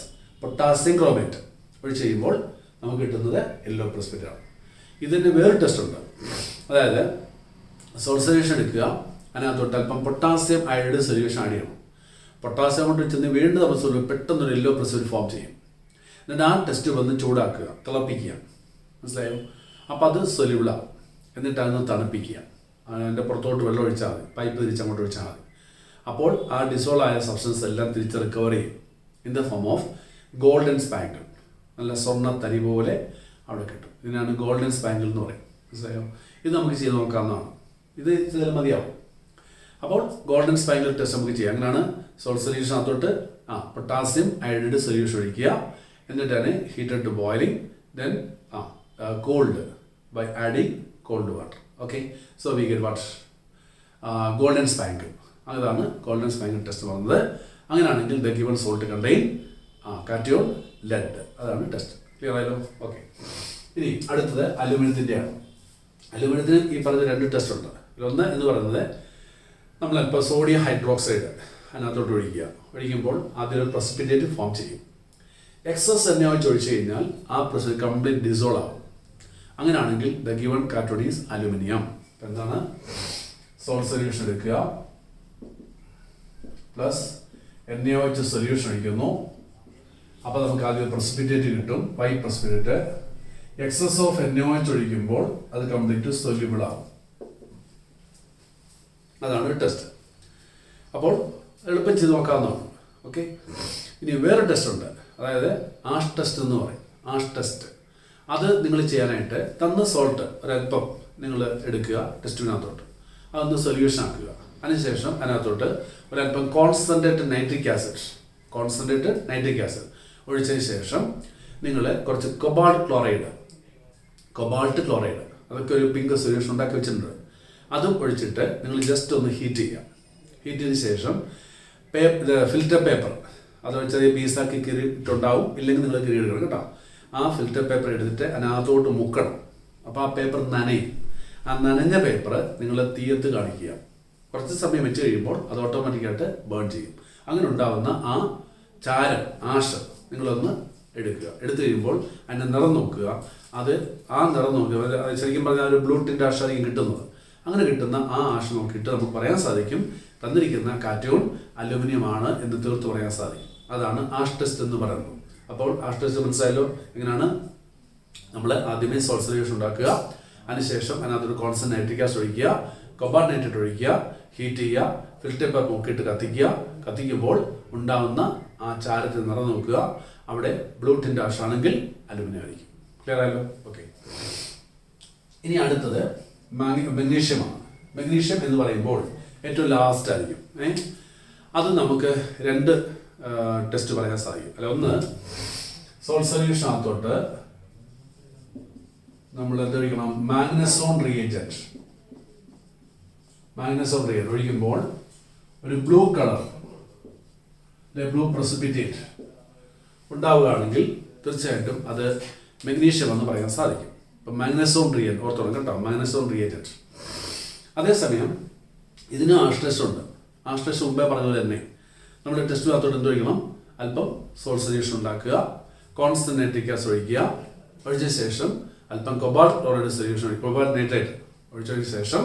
potassium chromate ഒഴിച്ച് ചെയ്യുമ്പോൾ നമുക്ക് കിട്ടുന്നത് യെല്ലോ പ്രസിപ്പിറ്റേറ്റ് ആണ്. ഇതിന്റെ വേറെ ടെസ്റ്റ് ഉണ്ട്. അതായത് സോൾട്ട് സൊല്യൂഷൻ എടുക്കുക, അതിനകത്തോട്ട് അല്പം പൊട്ടാസ്യം അയോഡൈഡ് സൊല്യൂഷൻ ആഡ് ചെയ്യണം. പൊട്ടാസ്യം കൊണ്ട് ചെന്ന് വീണ്ടും നമ്മൾ പെട്ടെന്നൊരു യെല്ലോ പ്രസിപ്പിറ്റേറ്റ് ഫോം ചെയ്യും. എന്നിട്ട് ആ ടെസ്റ്റ് വന്ന് ചൂടാക്കുക, തിളപ്പിക്കുക. മനസ്സിലായോ? അപ്പോൾ അത് സൊല്യൂബിളാവും. എന്നിട്ട് അതൊന്ന് തണുപ്പിക്കുക. അതിൻ്റെ പുറത്തോട്ട് വെള്ളം ഒഴിച്ചാൽ മതി, പൈപ്പ് തിരിച്ചങ്ങോട്ട് ഒഴിച്ചാൽ മതി. അപ്പോൾ ആ ഡിസോൾവ് ആയ സബ്സ്റ്റൻസ് എല്ലാം തിരിച്ച് റിക്കവർ ചെയ്യും in the form of golden spangle. നല്ല സ്വർണ്ണ തരി പോലെ അവിടെ കിട്ടും. ഇതിനാണ് ഗോൾഡൻ സ്പാങ്കിൾ എന്ന് പറയും. മനസ്സിലായോ? ഇത് നമുക്ക് ചെയ്ത് നോക്കാവുന്നതാണ്. ഇത് ചെയ്താൽ മതിയാവും. അപ്പോൾ ഗോൾഡൻ സ്പാങ്കിൾ ടെസ്റ്റ് നമുക്ക് ചെയ്യാം. അങ്ങനെയാണ് സോൾട്ട് സൊല്യൂഷനകത്തോട്ട് പൊട്ടാസ്യം അയോഡൈഡ് സൊല്യൂഷൻ ഒഴിക്കുക, എന്നിട്ടാണ് heated to boiling then cold by adding cold water. Okay, so we get what golden spangle. അതാണ് ഗോൾഡൻ സ്പാങ്കിൾ ടെസ്റ്റ് പറഞ്ഞത്. അങ്ങനെയാണെങ്കിൽ the given salt contain cation lead. അതാണ് ടെസ്റ്റ്. ക്ലിയർ ആയല്ലോ? Okay, ഇനി അടുത്തത് അലുമിനിയത്തിൻ്റെയാണ്. അലുമിനിയത്തിന് ഈ പറഞ്ഞ 2 ടെസ്റ്റ് ഉണ്ട്. ഒന്ന് എന്ന് പറയുന്നത് നമ്മളപ്പോൾ സോഡിയം ഹൈഡ്രോക്സൈഡ് അതിനകത്തോട്ട് ഒഴിക്കുമ്പോൾ അതിലൊരു പ്രസിപ്പിറ്റേറ്റ് ഫോം ചെയ്യും. എക്സസ് എണ്ണ ഒഴിച്ച് കഴിഞ്ഞാൽ ആ പ്രസിപ്പിറ്റേറ്റ് കംപ്ലീറ്റ് ഡിസോൾവ് ആവും. അങ്ങനെയാണെങ്കിൽ the given cation is aluminium. എന്താണ്? സോൾട്ട് സൊല്യൂഷൻ എടുക്കുക പ്ലസ് NaOH സൊല്യൂഷൻ ഒഴിക്കുന്നു. അപ്പോൾ നമുക്ക് ആദ്യം പ്രസിപ്പിറ്റേറ്റ് കിട്ടും, white precipitate. Excess of NaOH ഒഴിക്കുമ്പോൾ അത് കംപ്ലീറ്റ് സൊല്യൂബിൾ ആവും. അതാണ് ടെസ്റ്റ്. അപ്പോൾ എളുപ്പം ചെയ്ത് നോക്കാവുന്നതാണ്. ഓക്കെ, ഇനി വേറെ ടെസ്റ്റ് ഉണ്ട്, അതായത് ആഷ് ടെസ്റ്റ് എന്ന് പറയും. ആഷ് ടെസ്റ്റ് അത് നിങ്ങൾ ചെയ്യാനായിട്ട് തന്ന സോൾട്ട് ഒരല്പം നിങ്ങൾ എടുക്കുക ടെസ്റ്റിനകത്തോട്ട്, അതൊന്ന് സൊല്യൂഷൻ ആക്കുക. അതിനുശേഷം അതിനകത്തോട്ട് ഒരല്പം കോൺസെൻട്രേറ്റഡ് നൈട്രിക് ആസിഡ് ഒഴിച്ചതിന് ശേഷം നിങ്ങൾ കുറച്ച് കൊബാൾട്ട് ക്ലോറൈഡ് അതൊക്കെ ഒരു പിങ്ക് സൊല്യൂഷൻ ഉണ്ടാക്കി വെച്ചിട്ടുണ്ട്. അതും ഒഴിച്ചിട്ട് നിങ്ങൾ ജസ്റ്റ് ഒന്ന് ഹീറ്റ് ചെയ്യുക. ഹീറ്റ് ചെയ്തതിന് ശേഷം ഫിൽറ്റർ പേപ്പർ അത് ചെറിയ പീസാക്കി കീറിയിട്ടുണ്ടാവും, ഇല്ലെങ്കിൽ നിങ്ങൾ കീറിയെടുക്കണം കേട്ടോ. ആ ഫിൽറ്റർ പേപ്പർ എടുത്തിട്ട് അതിനകത്തോട്ട് മുക്കണം. അപ്പോൾ ആ പേപ്പർ നനയും. ആ നനഞ്ഞ പേപ്പർ നിങ്ങൾ തീയത്ത് കാണിക്കുക. കുറച്ച് സമയം വെച്ച് കഴിയുമ്പോൾ അത് ഓട്ടോമാറ്റിക്കായിട്ട് ബേൺ ചെയ്യും. അങ്ങനെ ഉണ്ടാകുന്ന ആ ചാരം ആഷ് നിങ്ങളൊന്ന് എടുക്കുക. എടുത്തു കഴിയുമ്പോൾ അതിൻ്റെ നിറം നോക്കുക. ആ നിറം നോക്കുക, ശരിക്കും പറഞ്ഞാൽ ഒരു ബ്ലൂ ടിൻ്റ് ആഷായിരിക്കും കിട്ടുന്നത്. അങ്ങനെ കിട്ടുന്ന ആ ആഷ് നോക്കിയിട്ട് നമുക്ക് പറയാൻ സാധിക്കും തന്നിരിക്കുന്ന കാറ്റയോൺ അലുമിനിയം ആണ് എന്ന് തീർത്ത് പറയാൻ സാധിക്കും. അതാണ് ആഷ് ടെസ്റ്റ് എന്ന് പറയുന്നത്. അപ്പോൾ ആഷ് ടെസ്റ്റ് മനസ്സിലായല്ലോ? എങ്ങനെയാണ്? നമ്മൾ ആദ്യമേ സോൾട്ട് സൊല്യൂഷൻ ഉണ്ടാക്കുക, അതിനുശേഷം അതിനകത്തൊരു കോൺസ്റ്റന്റ് നൈട്രിക് ആസിഡ് ഒഴിക്കുക, കൊബാൾട്ട് നൈട്രേറ്റ് ഒഴിക്കുക, ഹീറ്റ് ചെയ്യുക, ഫിൽറ്റർ പേപ്പർ നോക്കിയിട്ട് കത്തിക്കുമ്പോൾ ഉണ്ടാകുന്ന ആ ചാരത്തിൽ നിറം നോക്കുക. അവിടെ ബ്ലൂ ടിൻ്റ് ആഷ് ആണെങ്കിൽ അലുമിനിയം ആയിരിക്കും. ക്ലിയർ ആയല്ലോ? ഓക്കെ, ഇനി അടുത്തത് മഗ്നീഷ്യമാണ്. മഗ്നീഷ്യം എന്ന് പറയുമ്പോൾ ഏറ്റവും ലാസ്റ്റ് ആയിരിക്കും. അത് നമുക്ക് 2 ടെസ്റ്റ് പറയാൻ സാധിക്കും. അല്ല, ഒന്ന് സോൾട്ട് സൊല്യൂഷനകത്തോട്ട് നമ്മൾ എന്തൊഴിക്കണം? മാഗ്നസോൺ റിയേജന്റ് ഒഴിക്കുമ്പോൾ ഒരു ബ്ലൂ കളർ ബ്ലൂ പ്രസിപ്പിറ്റേറ്റ് ഉണ്ടാവുകയാണെങ്കിൽ തീർച്ചയായിട്ടും അത് മഗ്നീഷ്യം എന്ന് പറയാൻ സാധിക്കും. ഇപ്പം മാഗ്നസോൺ റിയേജന്റ് ഓർത്തോളം കേട്ടോ, മാഗ്നസോൺ റിയേജന്റ്. അതേസമയം ഇതിന് ആഷ് ടെസ്റ്റ് ഉണ്ട്. ആഷ് ടെസ്റ്റ് മുമ്പേ പറഞ്ഞത് തന്നെ നമ്മുടെ ടെസ്റ്റിനകത്തോട്ട് എന്തൊഴിക്കണം? അല്പം സോൾട്ട് സൊല്യൂഷൻ ഉണ്ടാക്കുക, കോൺസ്റ്റന്റ് നൈട്രിക് ആസിഡ് ഒഴിക്കുക, ഒഴിച്ച ശേഷം അല്പം cobalt chloride solution cobalt nitrate ഒഴിച്ചതിന് ശേഷം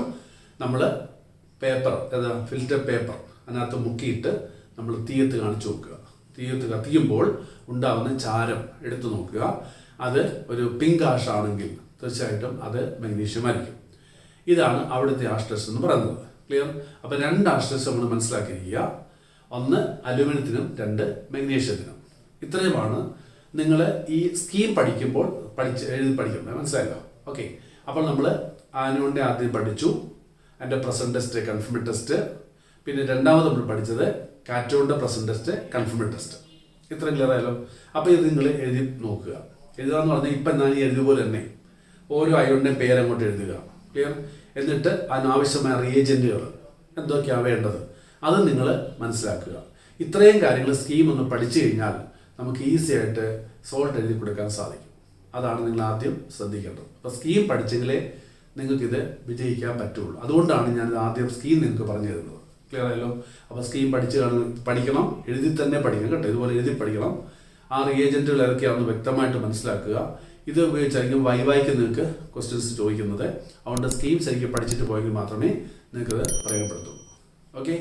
നമ്മൾ പേപ്പർ ഫിൽറ്റർ പേപ്പർ അതിനകത്ത് മുക്കിയിട്ട് നമ്മൾ തീയത്ത് കാണിച്ചു നോക്കുക. തീയത്ത് കത്തിക്കുമ്പോൾ ഉണ്ടാകുന്ന ചാരം എടുത്തു നോക്കുക. അത് ഒരു പിങ്ക് ആഷ് ആണെങ്കിൽ തീർച്ചയായിട്ടും അത് മഗ്നീഷ്യം ആയിരിക്കും. ഇതാണ് അവിടുത്തെ ആഷ് ടെസ്റ്റ് എന്ന് പറയുന്നത്. ക്ലിയർ? അപ്പോൾ 2 ആഷ് ടെസ്റ്റ് നമ്മൾ മനസ്സിലാക്കിയിരിക്കുക. ഒന്ന് അലുമിനിയത്തിനും 2 മഗ്നീഷ്യത്തിനും. ഇത്രയുമാണ് നിങ്ങൾ ഈ സ്കീം പഠിക്കുമ്പോൾ എഴുതി പഠിക്കുന്നത്. മനസ്സിലായല്ലോ? ഓക്കെ, അപ്പോൾ നമ്മൾ ആനുവിൻ്റെ ആദ്യം പഠിച്ചു, അതിൻ്റെ പ്രസന്റ് ടെസ്റ്റ് കൺഫർമഡ് ടെസ്റ്റ്. പിന്നെ രണ്ടാമത് നമ്മൾ പഠിച്ചത് കാറ്റോണിൻ്റെ പ്രസന്റ് ടെസ്റ്റ് കൺഫർമഡ് ടെസ്റ്റ്. ഇത്രയും ക്ലിയർ ആയല്ലോ? അപ്പോൾ ഇത് നിങ്ങൾ എഴുതി നോക്കുക. എഴുതാന്ന് പറഞ്ഞാൽ ഇപ്പം ഞാൻ ഈ എഴുതുപോലെ തന്നെ ഓരോ അയോണിൻ്റെയും പേരങ്ങോട്ട് എഴുതുക. ക്ലിയർ? എന്നിട്ട് അതിനാവശ്യമായ റിയേജൻറ്റുകൾ എന്തൊക്കെയാണ് വേണ്ടത് അത് നിങ്ങൾ മനസ്സിലാക്കുക. ഇത്രയും കാര്യങ്ങൾ സ്കീം ഒന്ന് പഠിച്ചു കഴിഞ്ഞാൽ നമുക്ക് ഈസി ആയിട്ട് സോൾട്ട് എഴുതി കൊടുക്കാൻ സാധിക്കും. അതാണ് നിങ്ങൾ ആദ്യം ശ്രദ്ധിക്കേണ്ടത്. അപ്പോൾ സ്കീം പഠിച്ചെങ്കിലേ നിങ്ങൾക്കിത് വിജയിക്കാൻ പറ്റുള്ളൂ. അതുകൊണ്ടാണ് ഞാൻ ആദ്യം സ്കീം നിങ്ങൾക്ക് പറഞ്ഞു തരുന്നത്. ക്ലിയർ ആയല്ലോ? അപ്പോൾ സ്കീം പഠിക്കണം, എഴുതി തന്നെ പഠിക്കണം കേട്ടോ. ഇതുപോലെ എഴുതി പഠിക്കണം. ആ റിയേജൻറ്റുകൾ ഏതൊക്കെയാണെന്ന് വ്യക്തമായിട്ട് മനസ്സിലാക്കുക. ഇത് ഉപയോഗിച്ചായിരിക്കും വൈവായിക്ക് നിങ്ങൾക്ക് ക്വസ്റ്റ്യൻസ് ചോദിക്കുന്നത്. അതുകൊണ്ട് സ്കീം ശരിക്കും പഠിച്ചിട്ട് പോയെങ്കിൽ മാത്രമേ നിങ്ങൾക്കത് പ്രയോജനപ്പെടുത്തുള്ളൂ. ഓക്കെ.